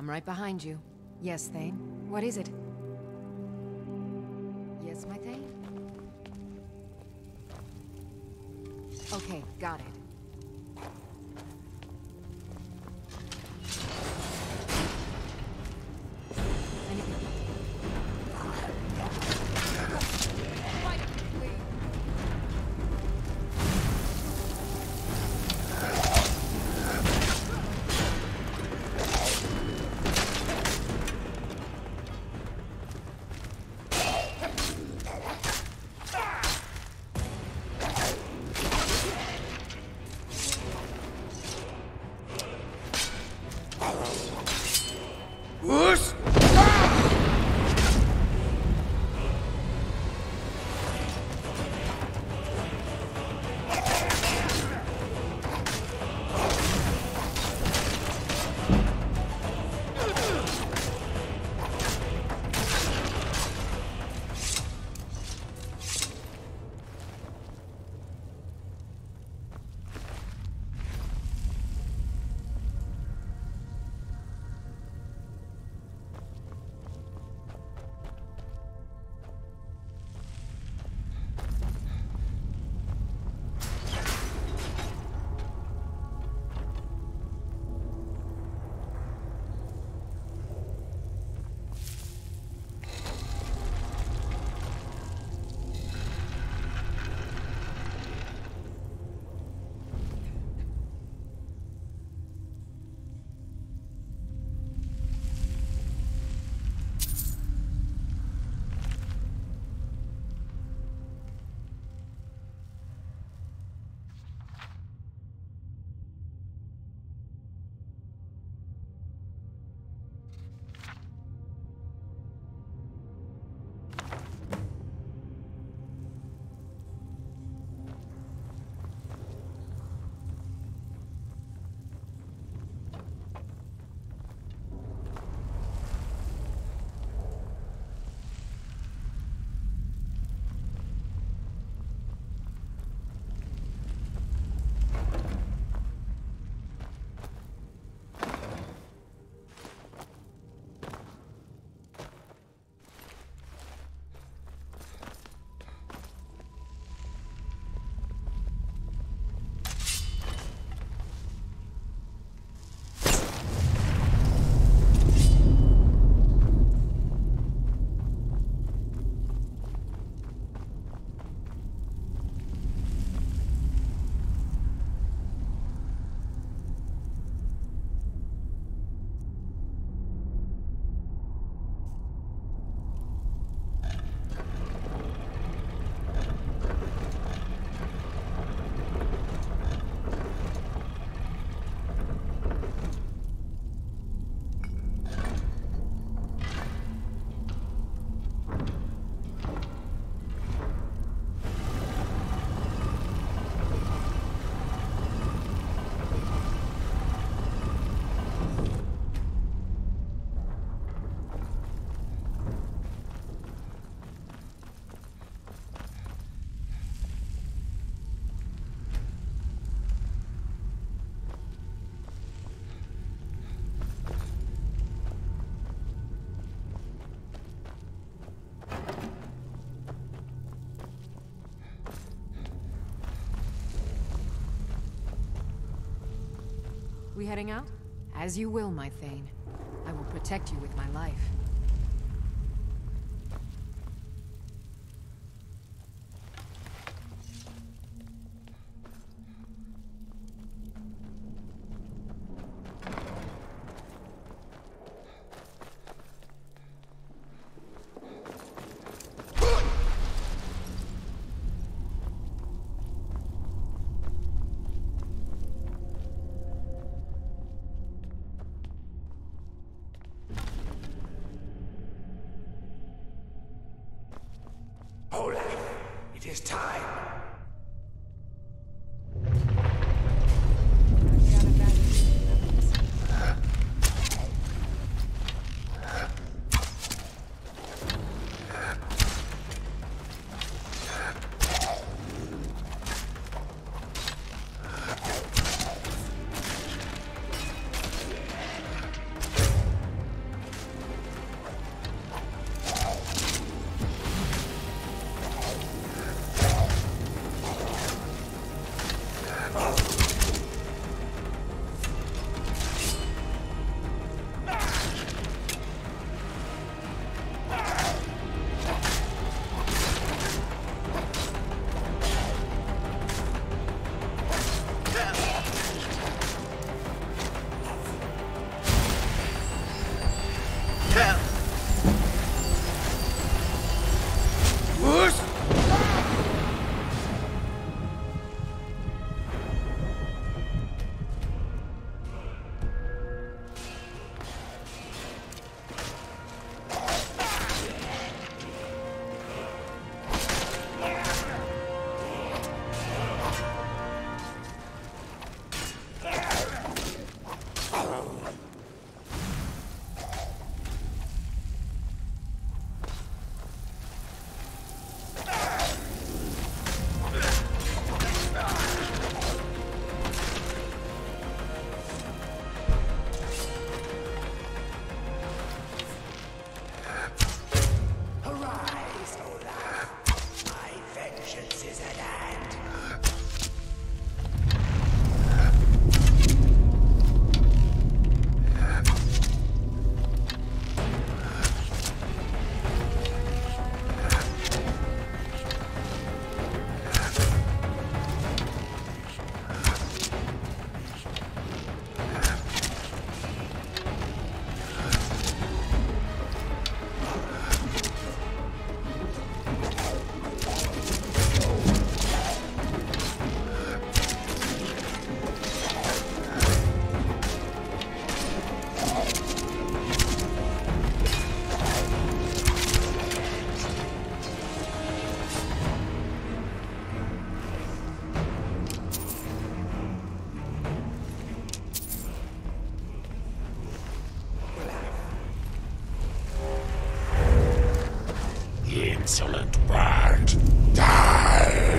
I'm right behind you. Yes, Thane? What is it? Yes, my Thane? Okay, got it. We heading out? As you will, my Thane. I will protect you with my life. is at hand. Insolent bird, die!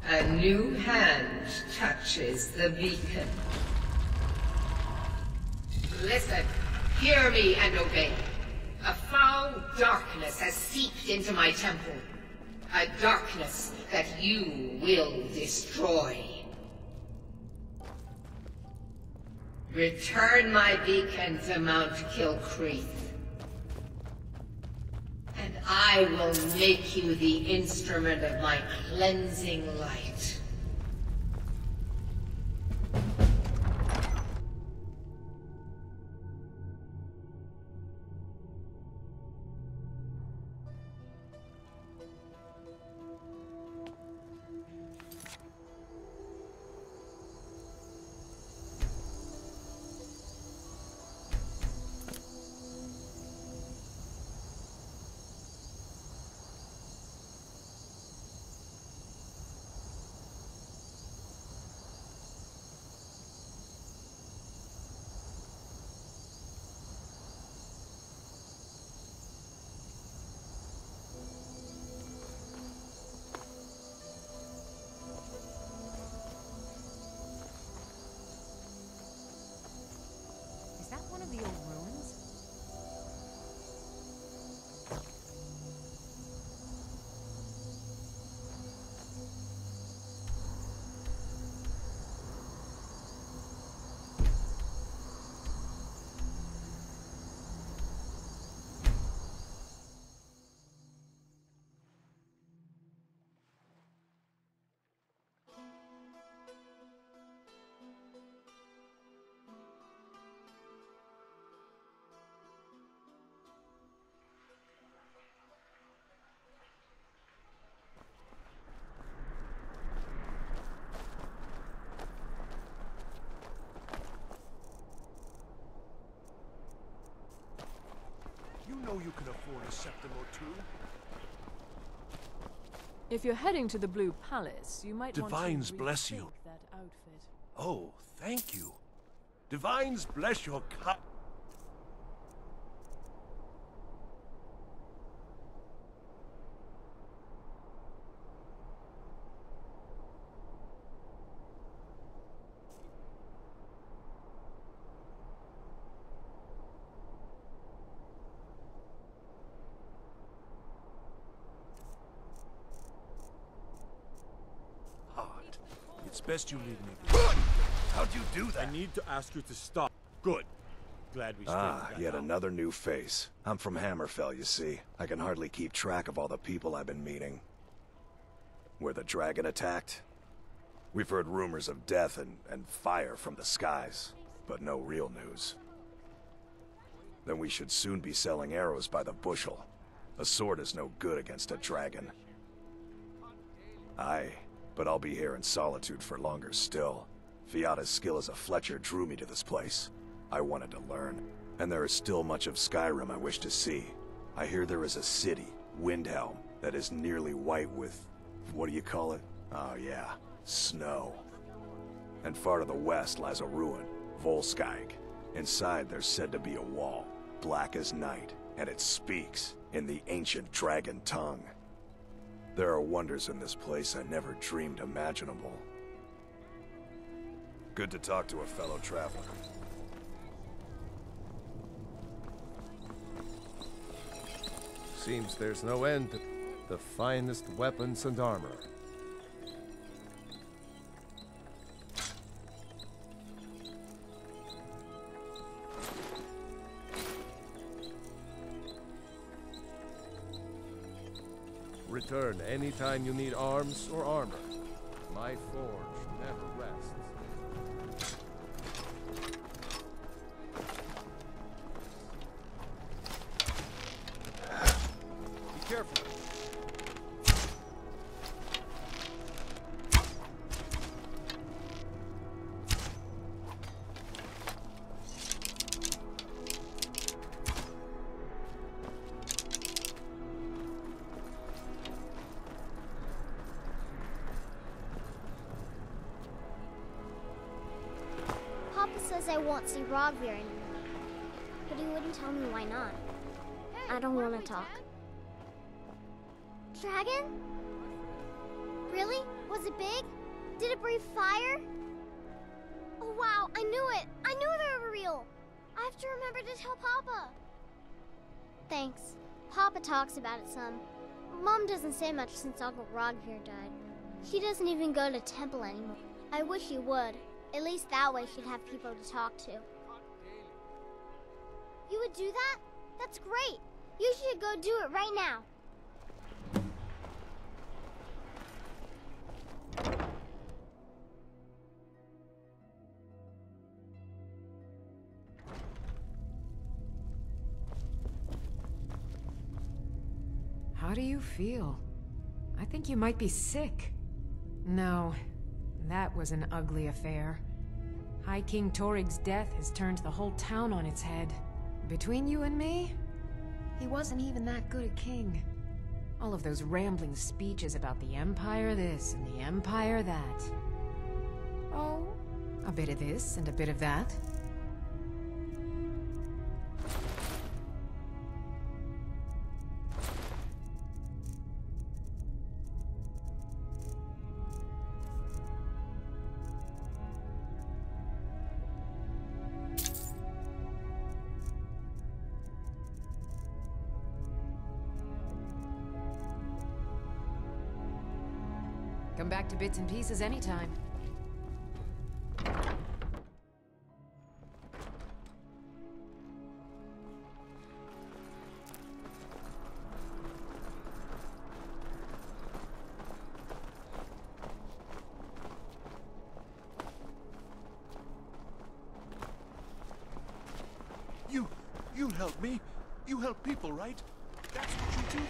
A new hand touches the beacon. Listen, hear me and obey. A foul darkness has seeped into my temple. A darkness that you will destroy. Return my beacon to Mount Kilcreath, and I will make you the instrument of my cleansing light. know you can afford a septim or two. If you're heading to the Blue Palace, you might Divines want to bless you. rethink that outfit. Oh, thank you. Divines bless your It's best you leave me be. How'd you do that? I need to ask you to stop. Good. Glad we straightened that yet out. another new face. I'm from Hammerfell, you see. I can hardly keep track of all the people I've been meeting. Where the dragon attacked? We've heard rumors of death and fire from the skies, but no real news. Then we should soon be selling arrows by the bushel. A sword is no good against a dragon. Aye, but I'll be here in solitude for longer still. Fiata's skill as a Fletcher drew me to this place. I wanted to learn, and there is still much of Skyrim I wish to see. I hear there is a city, Windhelm, that is nearly white with... what do you call it? Oh yeah, snow. And far to the west lies a ruin, Volskag. Inside there's said to be a wall, black as night, and it speaks in the ancient dragon tongue. There are wonders in this place I never dreamed imaginable. Good to talk to a fellow traveler. Seems there's no end to the finest weapons and armor. Return anytime you need arms or armor. My forge never rests. Be careful. Papa says I won't see Rogvir anymore. But he wouldn't tell me why not. I don't want to talk. Dragon? Really? Was it big? Did it breathe fire? Oh wow, I knew it! I knew they were real! I have to remember to tell Papa! Thanks. Papa talks about it some. Mom doesn't say much since Uncle Rogvir died. She doesn't even go to temple anymore. I wish she would. At least that way she'd have people to talk to. You would do that? That's great! You should go do it right now. How do you feel? I think you might be sick. No, that was an ugly affair. High King Torig's death has turned the whole town on its head. Between you and me, he wasn't even that good a king. All of those rambling speeches about the Empire this and the Empire that. Oh, a bit of this and a bit of that. Come back to bits and pieces anytime. You help me. You help people, right? That's what you do?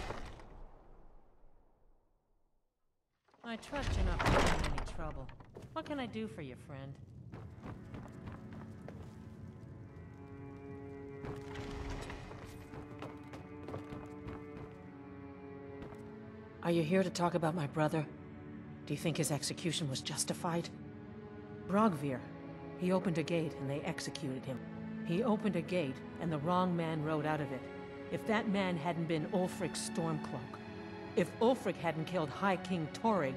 I trust you're not causing any trouble. What can I do for you, friend? Are you here to talk about my brother? Do you think his execution was justified? Brogvir, he opened a gate and they executed him. He opened a gate and the wrong man rode out of it. If that man hadn't been Ulfric's Stormcloak, if Ulfric hadn't killed High King Torrig,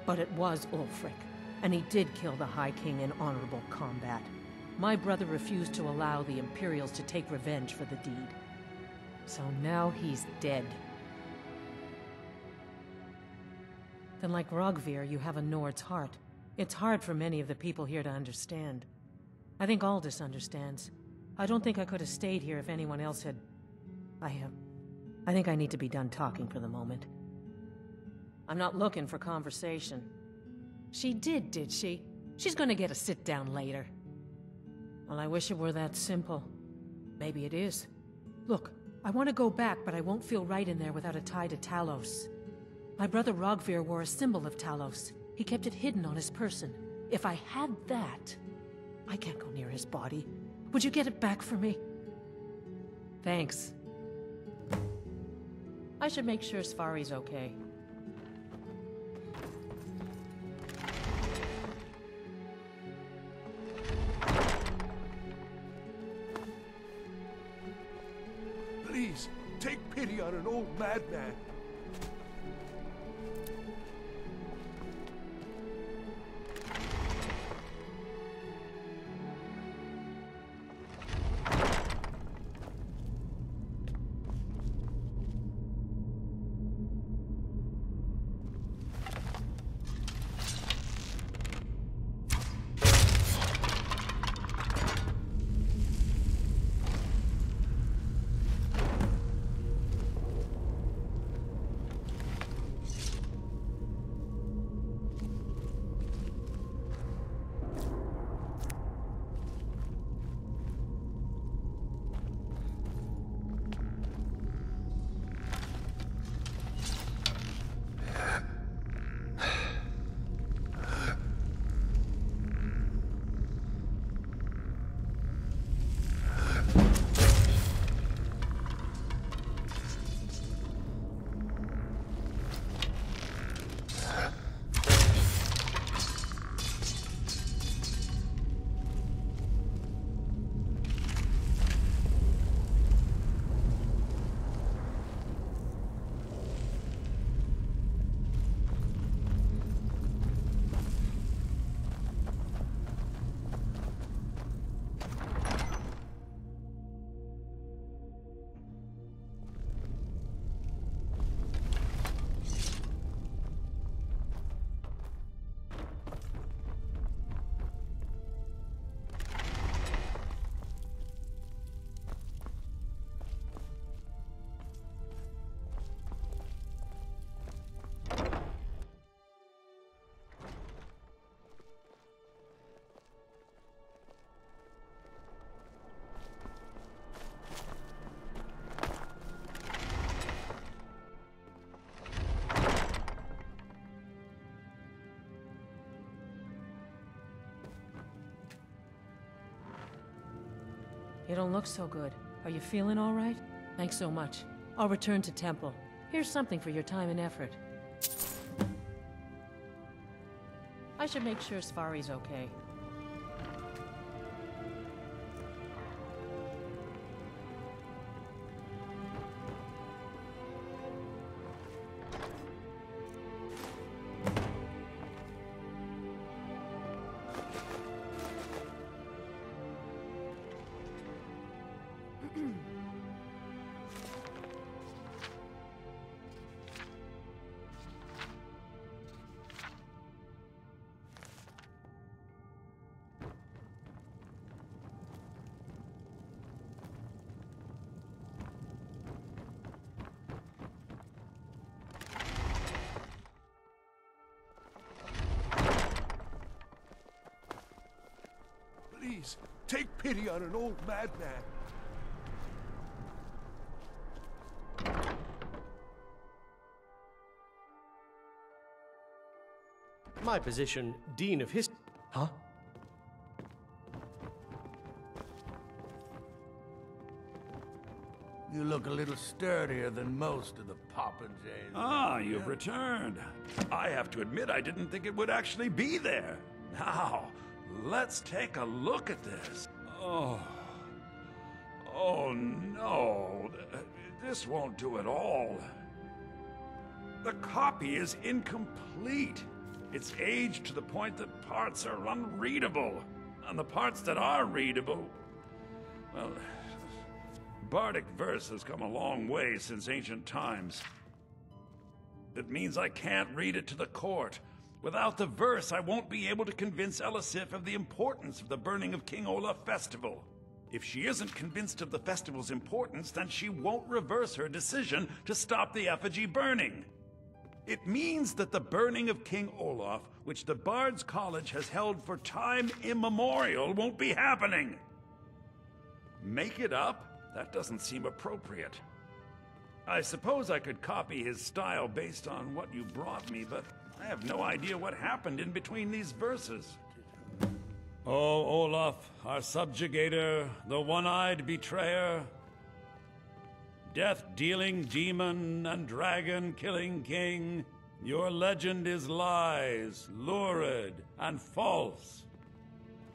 but it was Ulfric, and he did kill the High King in honorable combat. My brother refused to allow the Imperials to take revenge for the deed. So now he's dead. Then like Rogvir, you have a Nord's heart. It's hard for many of the people here to understand. I think Aldous understands. I don't think I could have stayed here if anyone else had... I think I need to be done talking for the moment. I'm not looking for conversation. She did she? She's gonna get a sit-down later. Well, I wish it were that simple. Maybe it is. Look, I want to go back, but I won't feel right in there without a tie to Talos. My brother Rogvir wore a symbol of Talos. He kept it hidden on his person. If I had that... I can't go near his body. Would you get it back for me? Thanks. I should make sure Sfari's okay. Please, take pity on an old madman. You don't look so good. Are you feeling all right? Thanks so much. I'll return to Temple. Here's something for your time and effort. I should make sure Sfari's okay. Please, take pity on an old madman. My position, Dean of History. Huh? You look a little sturdier than most of the popinjays. Ah, you've returned. I have to admit, I didn't think it would actually be there. Now, let's take a look at this. Oh. Oh, no. This won't do at all. The copy is incomplete. It's aged to the point that parts are unreadable. And the parts that are readable, well, Bardic verse has come a long way since ancient times. It means I can't read it to the court. Without the verse, I won't be able to convince Elisif of the importance of the burning of King Olaf festival. If she isn't convinced of the festival's importance, then she won't reverse her decision to stop the effigy burning. It means that the burning of King Olaf, which the Bard's College has held for time immemorial, won't be happening. Make it up? That doesn't seem appropriate. I suppose I could copy his style based on what you brought me, but I have no idea what happened in between these verses. Oh, Olaf, our subjugator, the one-eyed betrayer, death-dealing demon and dragon-killing king, your legend is lies, lurid, and false.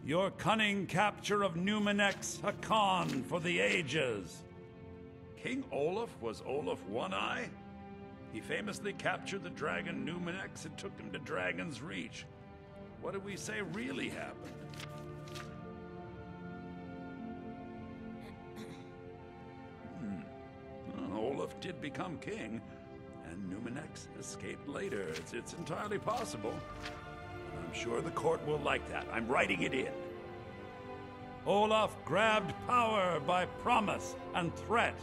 Your cunning capture of Numenex, a con for the ages. King Olaf was Olaf One-Eye? He famously captured the dragon Numenex and took him to Dragon's Reach. What do we say really happened? Olaf did become king, and Numenex escaped later. It's entirely possible. I'm sure the court will like that. I'm writing it in. Olaf grabbed power by promise and threat.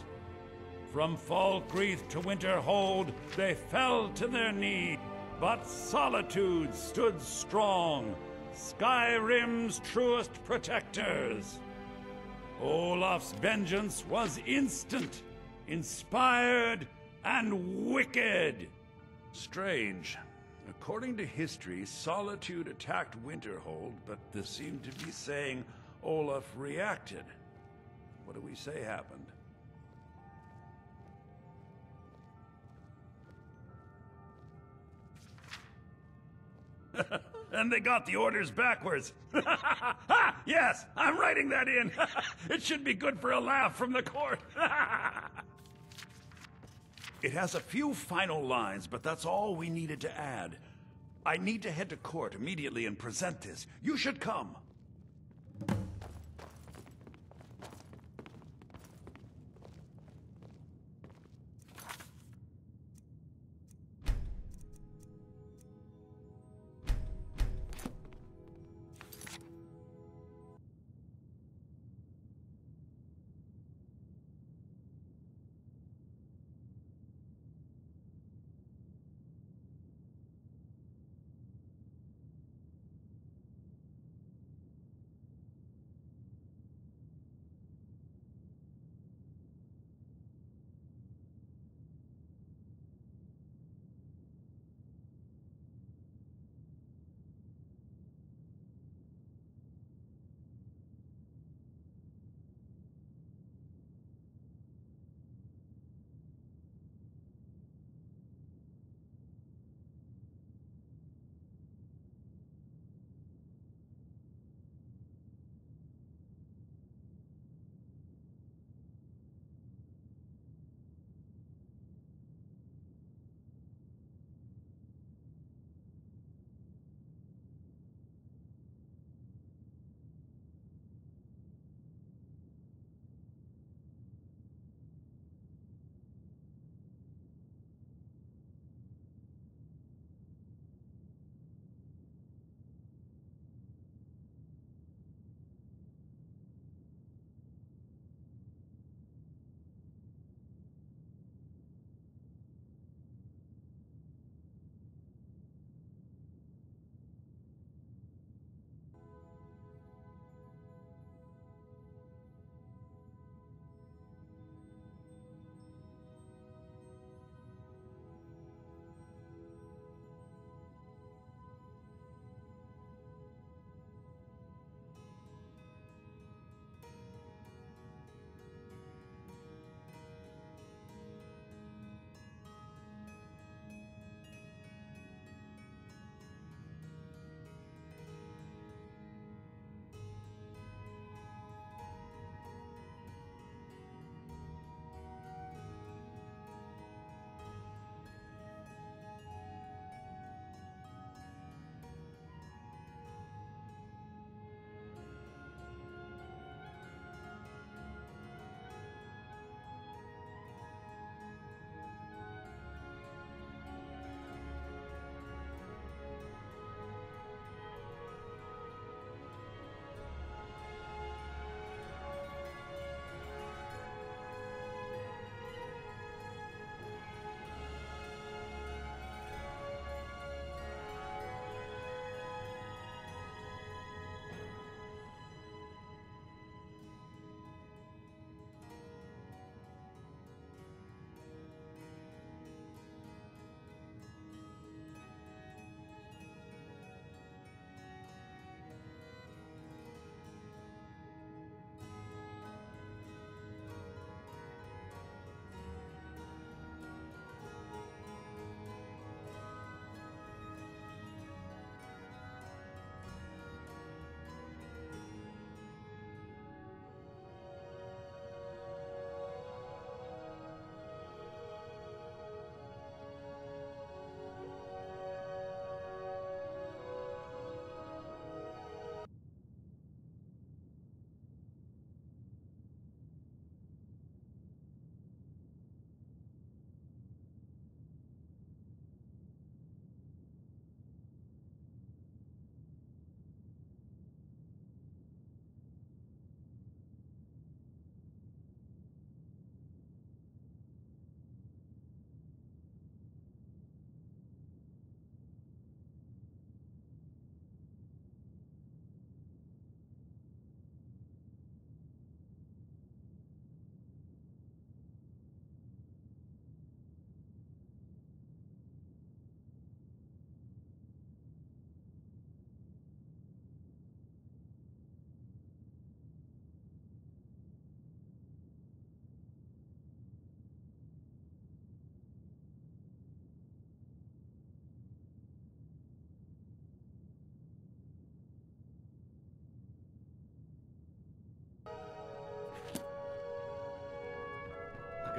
From Falkreath to Winterhold, they fell to their knees. But solitude stood strong, Skyrim's truest protectors. Olaf's vengeance was instant, inspired, and wicked. Strange. According to history, Solitude attacked Winterhold, but this seemed to be saying Olaf reacted. What do we say happened? And they got the orders backwards. Yes, I'm writing that in. It should be good for a laugh from the court. It has a few final lines, but that's all we needed to add. I need to head to court immediately and present this. You should come.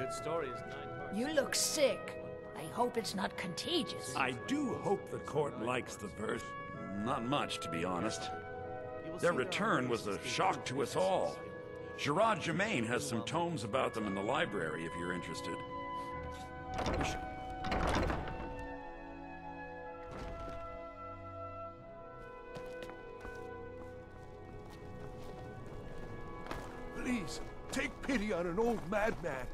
good story is 9 parts. You look sick. I hope it's not contagious. I do hope the court likes the verse. Not much, to be honest. Their return was a shock to us all. Gerard Germain has some tomes about them in the library, if you're interested. Please, take pity on an old madman.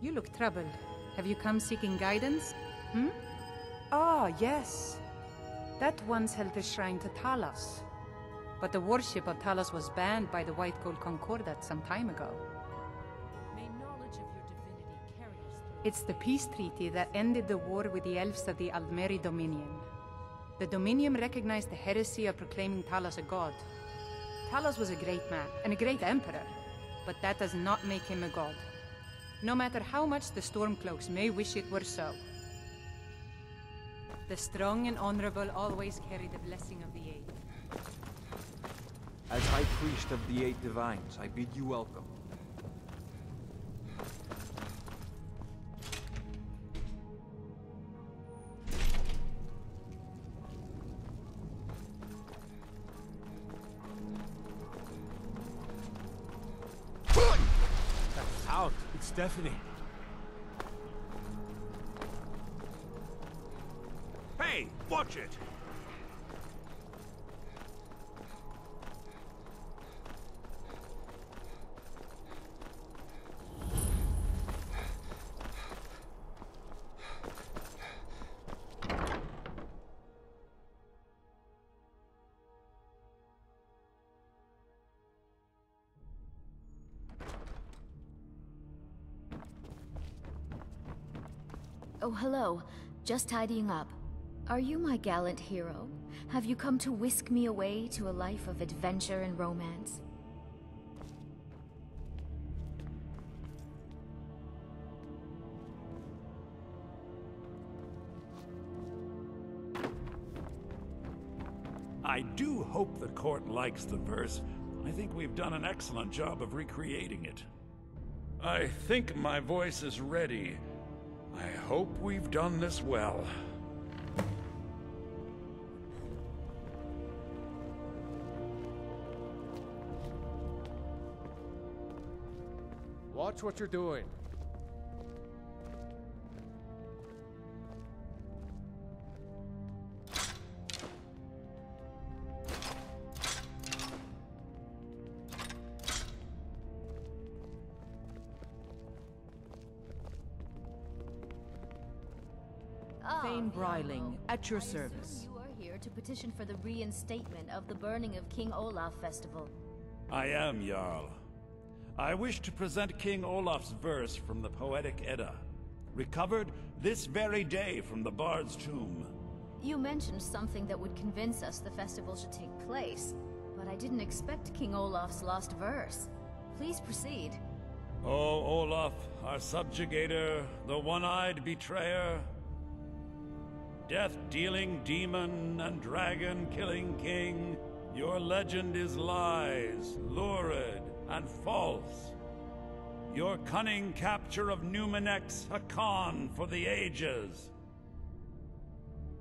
You look troubled. Have you come seeking guidance? Hmm? Ah, yes. That once held the shrine to Talos. But the worship of Talos was banned by the White Gold Concordat some time ago. May knowledge of your divinity carry us through. It's the peace treaty that ended the war with the elves of the Aldmeri Dominion. The Dominion recognized the heresy of proclaiming Talos a god. Talos was a great man and a great emperor, but that does not make him a god. No matter how much the Stormcloaks may wish it were so. The strong and honorable always carry the blessing of the Eight. As High Priest of the Eight Divines, I bid you welcome. Out! It's Stephanie. Hey, watch it! Oh, hello. Just tidying up. Are you my gallant hero? Have you come to whisk me away to a life of adventure and romance? I do hope the court likes the verse. I think we've done an excellent job of recreating it. I think my voice is ready. I hope we've done this well. Watch what you're doing. Thane Bryling, at your service. You are here to petition for the reinstatement of the burning of King Olaf Festival. I am, Jarl. I wish to present King Olaf's verse from the Poetic Edda, recovered this very day from the Bard's tomb. You mentioned something that would convince us the festival should take place, but I didn't expect King Olaf's lost verse. Please proceed. O Olaf, our subjugator, the one-eyed betrayer, death-dealing demon and dragon-killing king, your legend is lies, lurid, and false. Your cunning capture of Numenx, a con for the ages.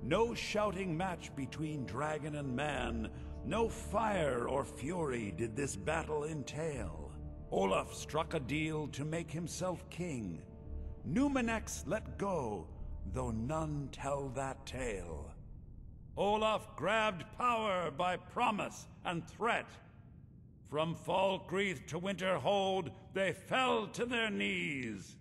No shouting match between dragon and man, no fire or fury did this battle entail. Olaf struck a deal to make himself king. Numenx let go, though none tell that tale. Olaf grabbed power by promise and threat. From Falkreath to Winterhold, they fell to their knees.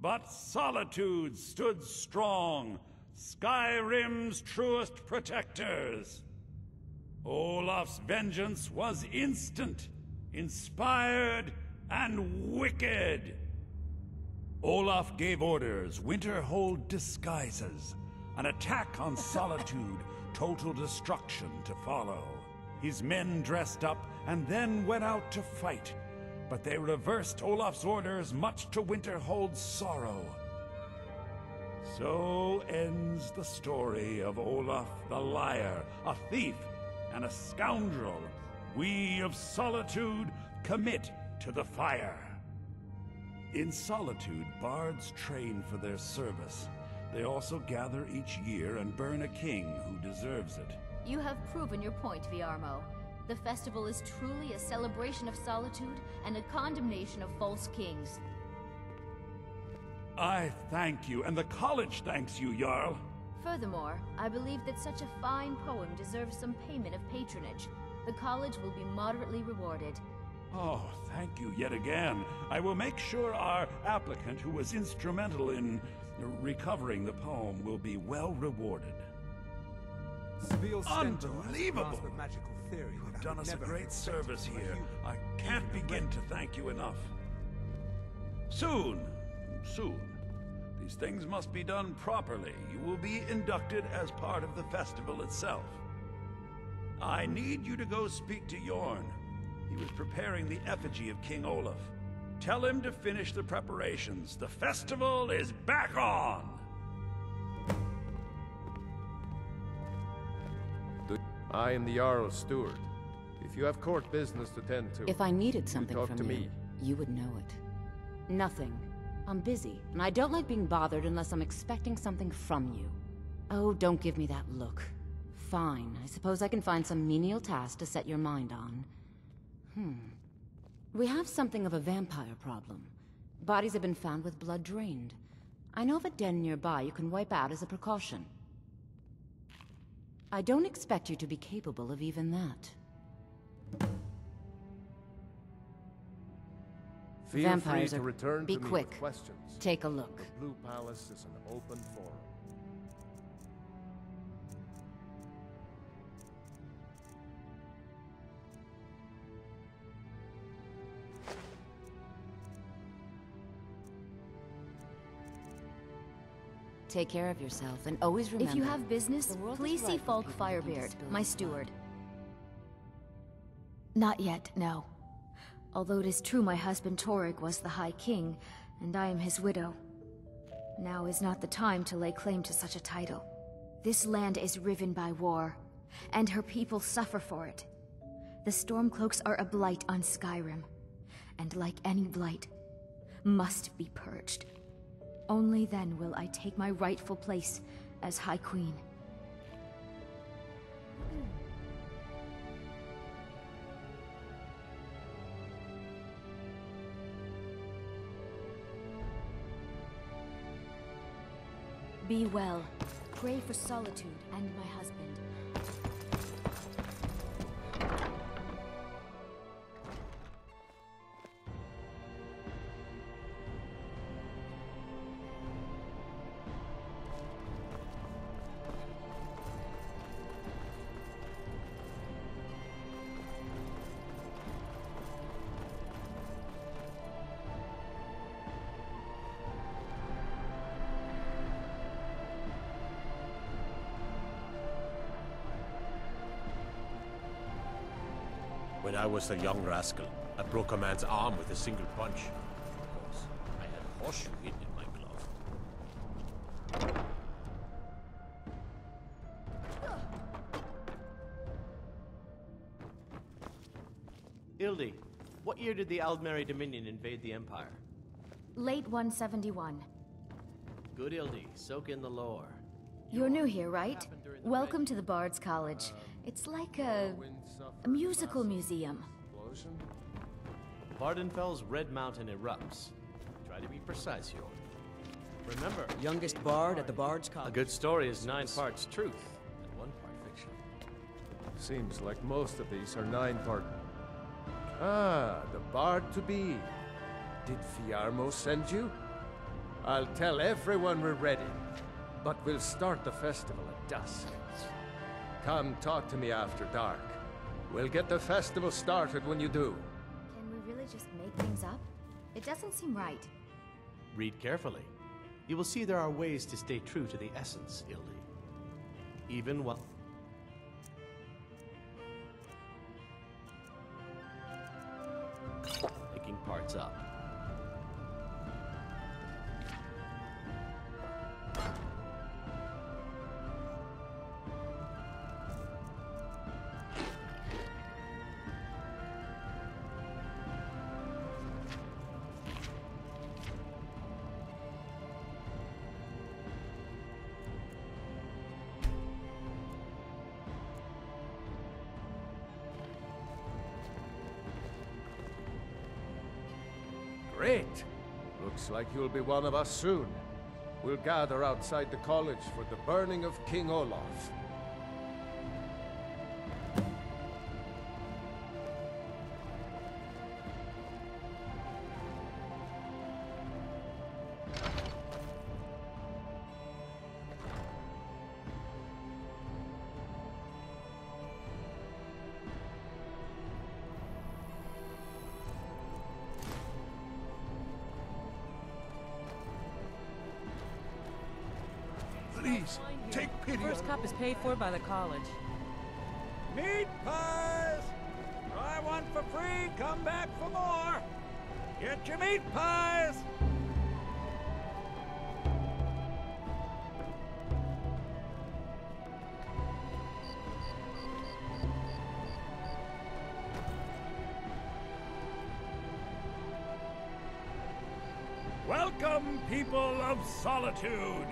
But Solitude stood strong, Skyrim's truest protectors. Olaf's vengeance was instant, inspired, and wicked. Olaf gave orders, Winterhold disguises, an attack on Solitude, total destruction to follow. His men dressed up and then went out to fight. But they reversed Olaf's orders, much to Winterhold's sorrow. So ends the story of Olaf the Liar, a thief and a scoundrel. We of Solitude commit to the fire. In Solitude, bards train for their service. They also gather each year and burn a king who deserves it. You have proven your point, Viarmo. The festival is truly a celebration of solitude and a condemnation of false kings. I thank you, and the college thanks you, Jarl. Furthermore, I believe that such a fine poem deserves some payment of patronage. The college will be moderately rewarded. Oh, thank you yet again. I will make sure our applicant, who was instrumental in recovering the poem, will be well rewarded. Unbelievable! You've done us a great service here. I can't begin to thank you enough. Soon. These things must be done properly. You will be inducted as part of the festival itself. I need you to go speak to Yorn. He was preparing the effigy of King Olaf. Tell him to finish the preparations. The festival is back on! I am the Jarl's steward. If you have court business to tend to, if I needed something talk from to you, me. You would know it. Nothing. I'm busy, and I don't like being bothered unless I'm expecting something from you. Oh, don't give me that look. Fine, I suppose I can find some menial task to set your mind on. We have something of a vampire problem. Bodies have been found with blood drained. I know of a den nearby you can wipe out as a precaution. I don't expect you to be capable of even that. Vampires free to return be to me quick. with questions. Take a look. The Blue Palace is an open forum. Take care of yourself, and always remember... If you have business, please see Falk Firebeard, my steward. Not yet, no. Although it is true my husband Torrig was the High King, and I am his widow. Now is not the time to lay claim to such a title. This land is riven by war, and her people suffer for it. The Stormcloaks are a blight on Skyrim, and like any blight, must be purged. Only then will I take my rightful place as High Queen. Be well. Pray for Solitude and my husband. When I was a young rascal, I broke a man's arm with a single punch. Of course, I had a horseshoe hidden in my glove. Ildi, what year did the Aldmeri Dominion invade the Empire? Late 171. Good Ildi, soak in the lore. You're new here, right? Welcome to the Bard's College. It's like a musical museum. Vardenfell's Red Mountain erupts. Try to be precise, York. Remember, youngest bard at the Bard's College. A good story is 9 parts truth and 1 part fiction. Seems like most of these are 9-part. Ah, the bard-to-be. Did Viarmo send you? I'll tell everyone we're ready, but we'll start the festival at dusk. Come talk to me after dark. We'll get the festival started when you do. Can we really just make things up? It doesn't seem right. Read carefully. You will see there are ways to stay true to the essence, Ildi. Even while... parts up. Great! Looks like you'll be one of us soon. We'll gather outside the college for the burning of King Olaf. Please, take pity. First cup is paid for by the college. Meat pies! Try one for free, come back for more! Get your meat pies! Welcome, people of Solitude!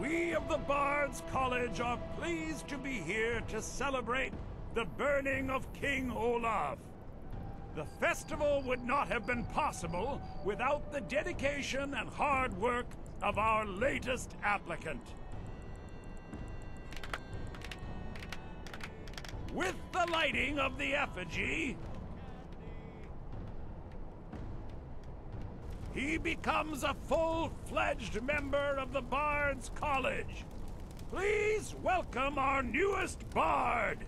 We of the Bard's College are pleased to be here to celebrate the burning of King Olaf. The festival would not have been possible without the dedication and hard work of our latest applicant. With the lighting of the effigy, he becomes a full-fledged member of the Bard's College. Please welcome our newest Bard!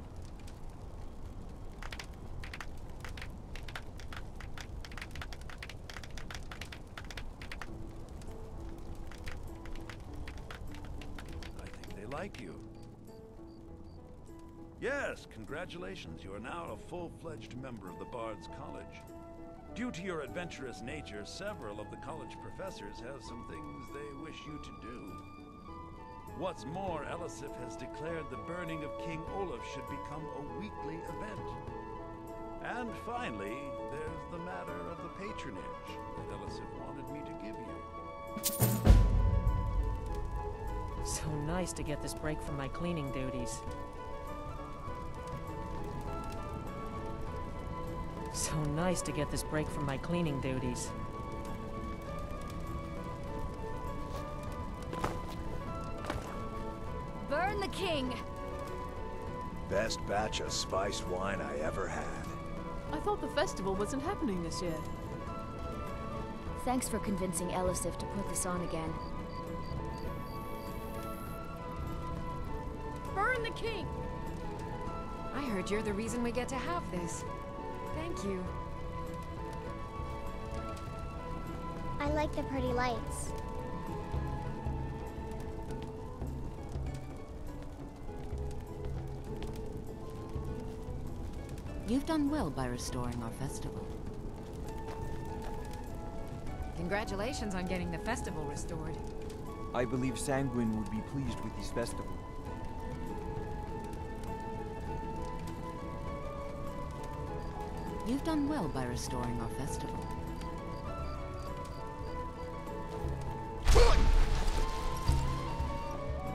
I think they like you. Yes, congratulations. You are now a full-fledged member of the Bard's College. Due to your adventurous nature, several of the college professors have some things they wish you to do. What's more, Elisif has declared the burning of King Olaf should become a weekly event. And finally, there's the matter of the patronage that Elisif wanted me to give you. So nice to get this break from my cleaning duties. So nice to get this break from my cleaning duties. Burn the king! Best batch of spiced wine I ever had. I thought the festival wasn't happening this year. Thanks for convincing Elisif to put this on again. Burn the king! I heard you're the reason we get to have this. Thank you. I like the pretty lights. You've done well by restoring our festival. Congratulations on getting the festival restored. I believe Sanguine would be pleased with this festival. You've done well by restoring our festival.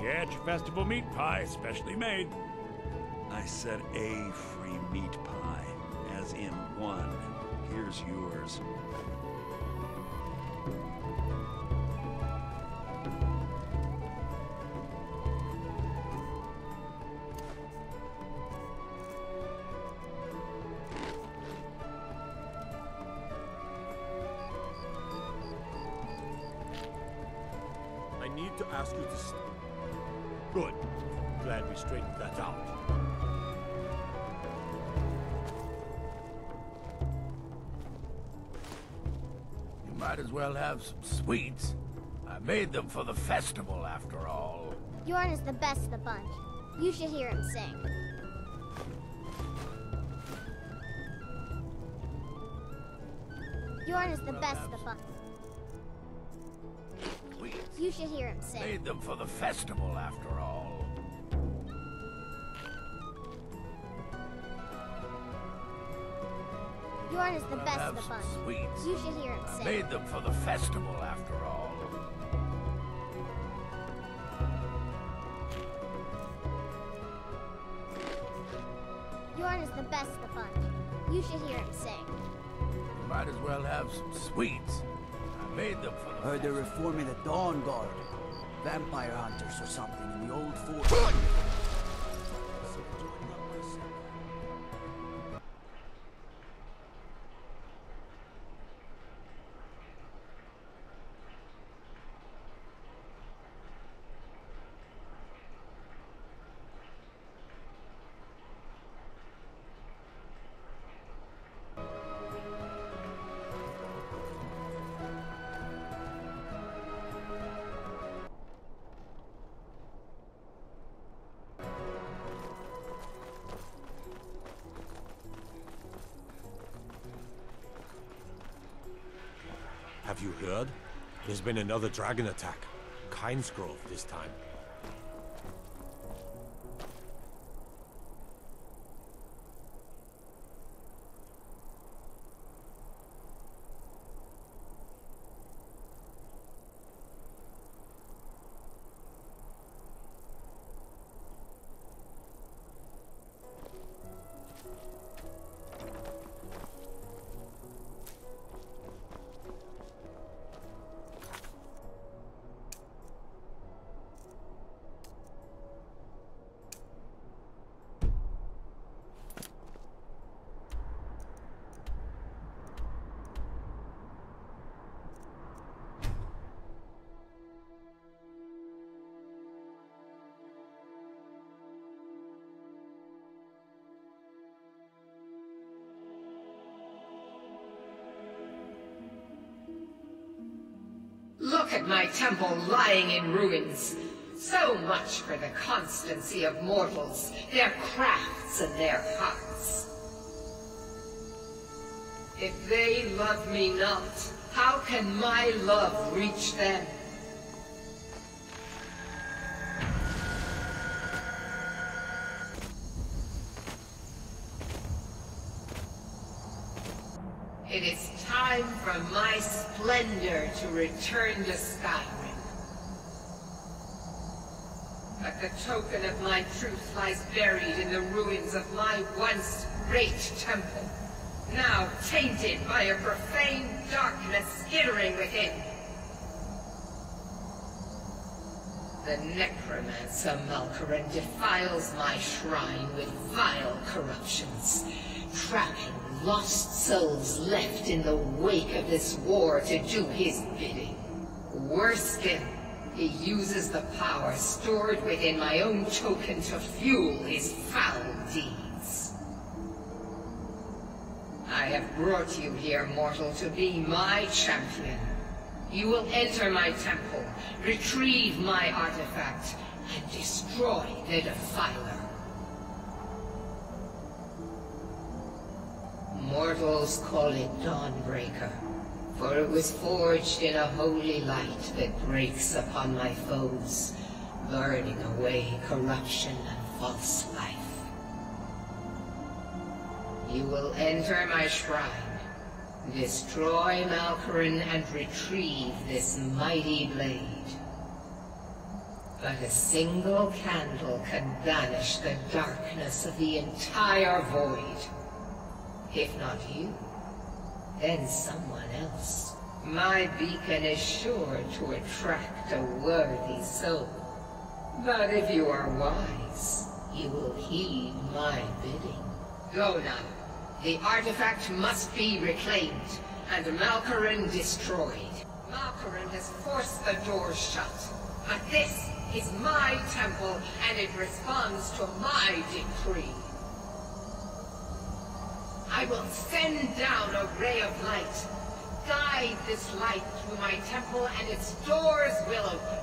Get your festival meat pie, specially made. I said a free meat pie, as in one. Here's yours. I need to ask you to... Good. Glad we straightened that out. You might as well have some sweets. I made them for the festival, after all. Yorn is the best of the bunch. You should hear him sing. Bjorn is the best of the fun. You should hear him sing. Made them for the festival, after all. Bjorn is the best of the fun. Sweets. You should hear him sing. Made them for the festival, after all. Bjorn is the best of the fun. You should hear him sing. You might as well have some sweets. I made them for the Heard they're reforming the Dawn Guard. Vampire hunters or something in the old fort. Have you heard? There's been another dragon attack. Kynesgrove this time. Look at my temple lying in ruins. So much for the constancy of mortals, their crafts and their hearts. If they love me not, how can my love reach them? It is time for my splendor to return to Skyrim. But the token of my truth lies buried in the ruins of my once great temple, now tainted by a profane darkness skittering within. The necromancer Malkaran defiles my shrine with vile corruptions, trapping lost souls left in the wake of this war to do his bidding. Worse still, he uses the power stored within my own token to fuel his foul deeds. I have brought you here, mortal, to be my champion. You will enter my temple, retrieve my artifact, and destroy the Defiler. Mortals call it Dawnbreaker, for it was forged in a holy light that breaks upon my foes, burning away corruption and false life. You will enter my shrine, destroy Malkaran, and retrieve this mighty blade. But a single candle can banish the darkness of the entire void. If not you, then someone else. My beacon is sure to attract a worthy soul. But if you are wise, you will heed my bidding. Go now. The artifact must be reclaimed, and Malkaran destroyed. Malkaran has forced the doors shut. But this is my temple, and it responds to my decree. I will send down a ray of light. Guide this light through my temple, and its doors will open.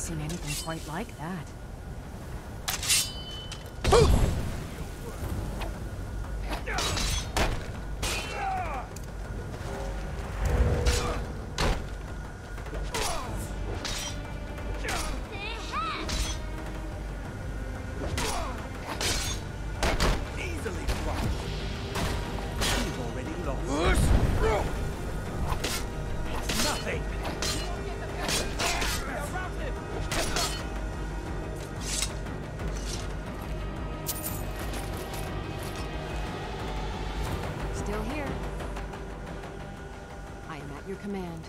seen anything quite like that. Still here. I am at your command.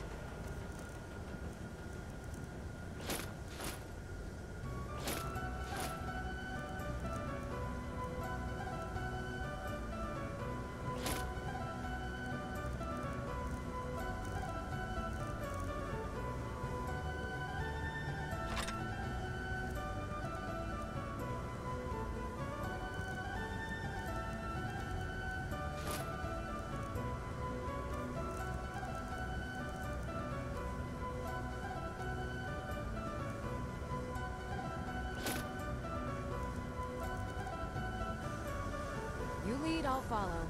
You lead, I'll follow.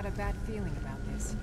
got a bad feeling about this.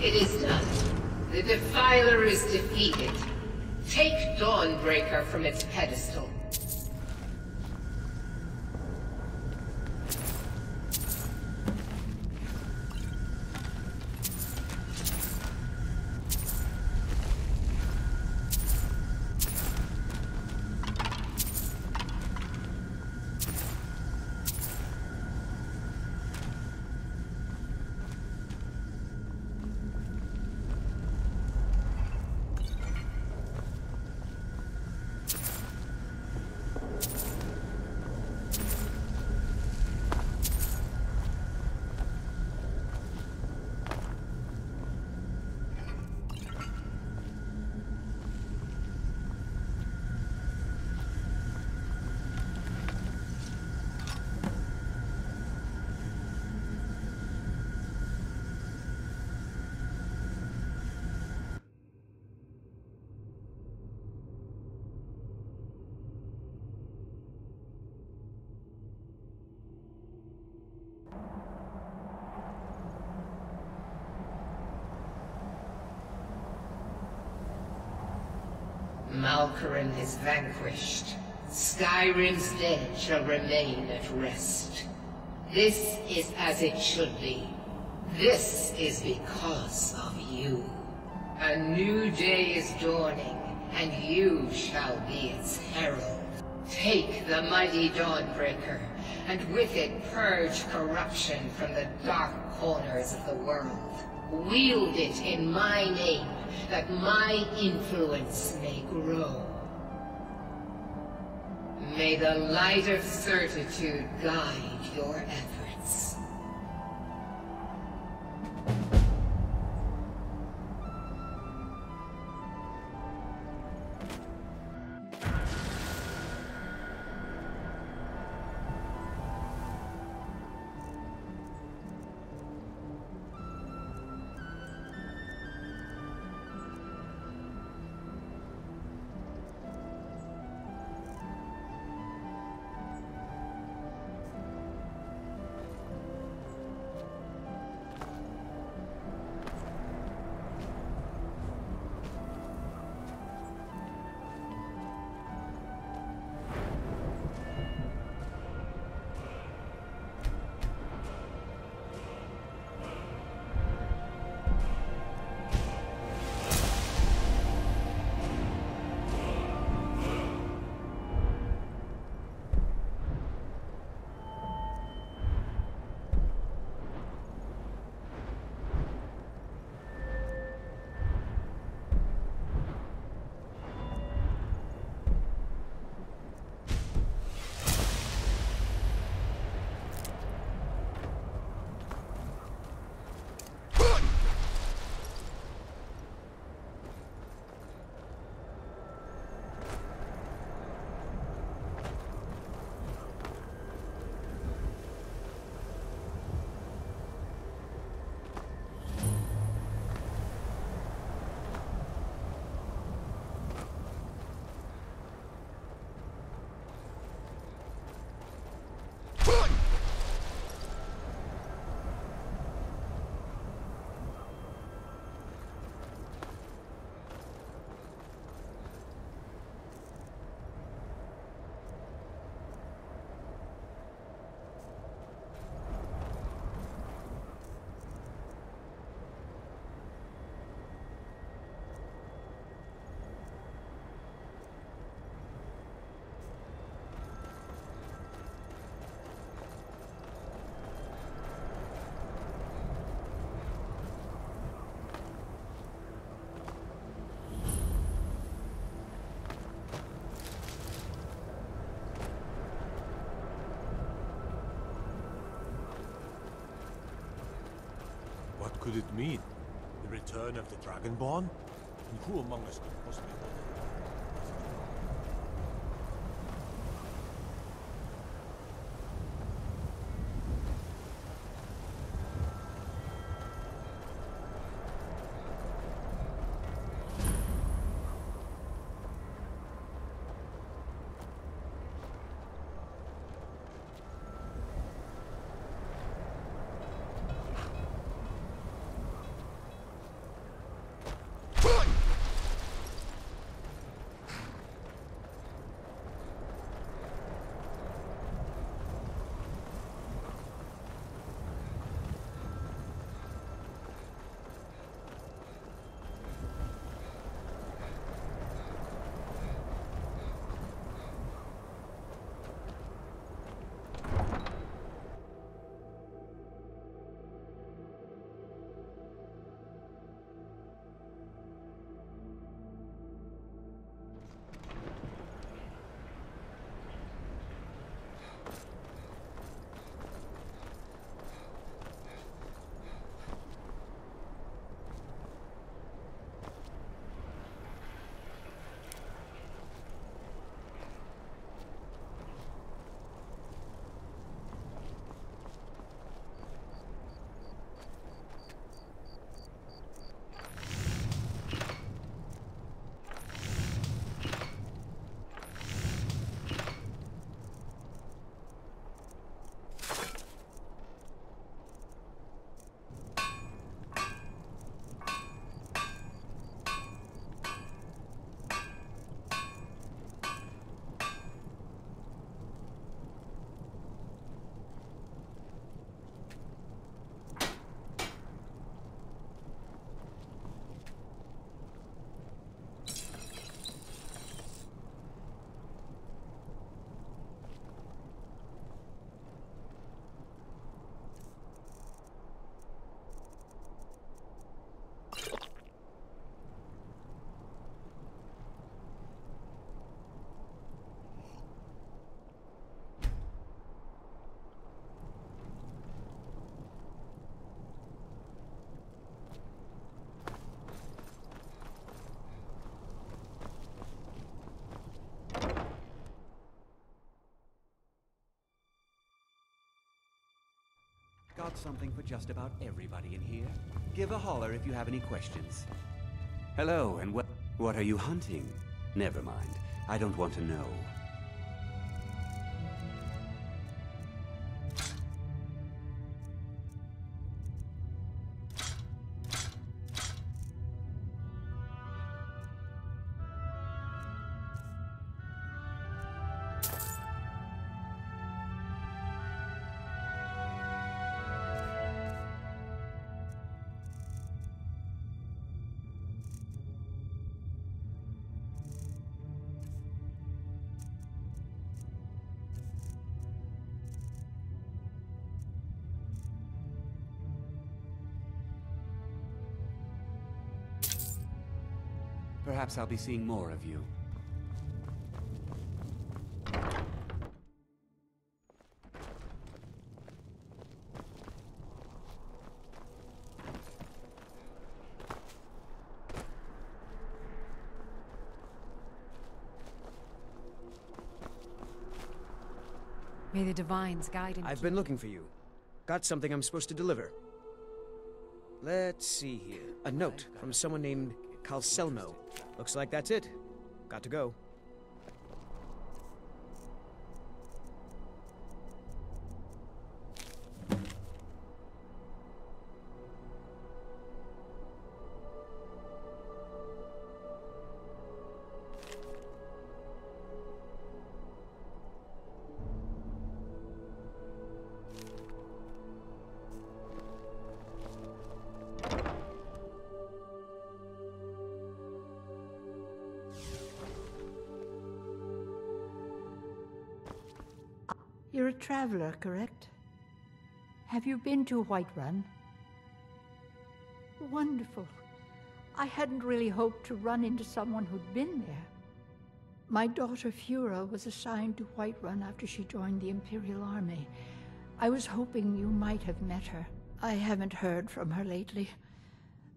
It is done. The Defiler is defeated. Take Dawnbreaker from its pedestal. Malkaran is vanquished. Skyrim's dead shall remain at rest. This is as it should be. This is because of you. A new day is dawning, and you shall be its herald. Take the mighty Dawnbreaker, and with it purge corruption from the dark corners of the world. Wield it in my name, that my influence may grow. May the light of certitude guide your efforts. What could it mean? The return of the Dragonborn? And who among us could possibly... Got something for just about everybody in here. Give a holler if you have any questions. Hello, and what are you hunting? Never mind. I don't want to know. Perhaps I'll be seeing more of you. May the Divines guide and I've been looking for you. Got something I'm supposed to deliver. Let's see here. A note from someone named Calselmo. Looks like that's it. Got to go. You're a traveler, correct? Have you been to Whiterun? Wonderful. I hadn't really hoped to run into someone who'd been there. My daughter Fura was assigned to Whiterun after she joined the Imperial Army. I was hoping you might have met her. I haven't heard from her lately.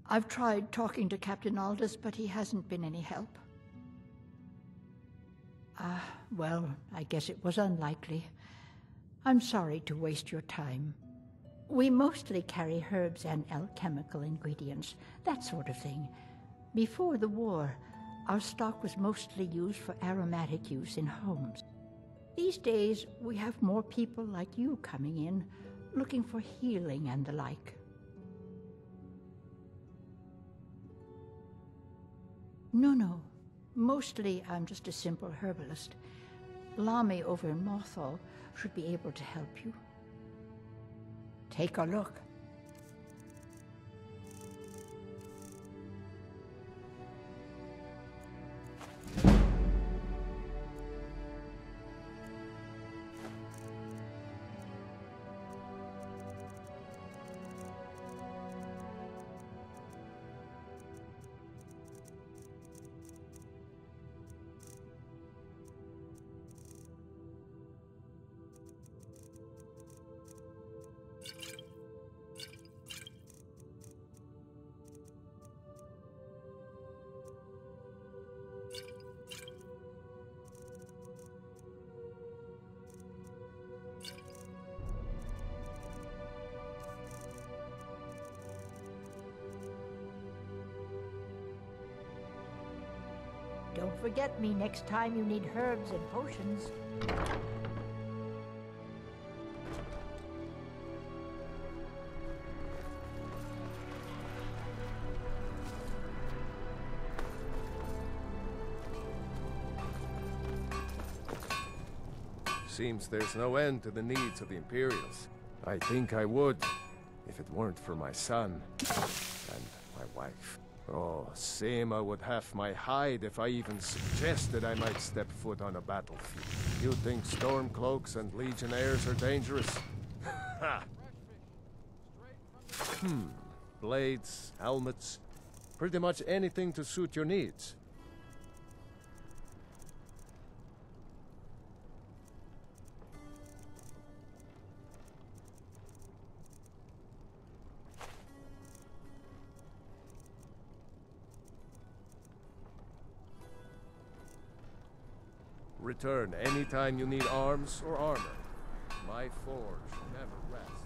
I've tried talking to Captain Aldous, but he hasn't been any help. Well, I guess it was unlikely. I'm sorry to waste your time. We mostly carry herbs and alchemical ingredients, that sort of thing. Before the war, our stock was mostly used for aromatic use in homes. These days, we have more people like you coming in, looking for healing and the like. No. Mostly, I'm just a simple herbalist. Lami over in Mothall should be able to help you. Take a look. Don't forget me next time you need herbs and potions. Seems there's no end to the needs of the Imperials. I think I would, if it weren't for my son and my wife. Oh, Sema would have my hide if I even suggested I might step foot on a battlefield. You think Stormcloaks and Legionnaires are dangerous? Ha! Blades, helmets, pretty much anything to suit your needs. Return anytime you need arms or armor. My forge never rests.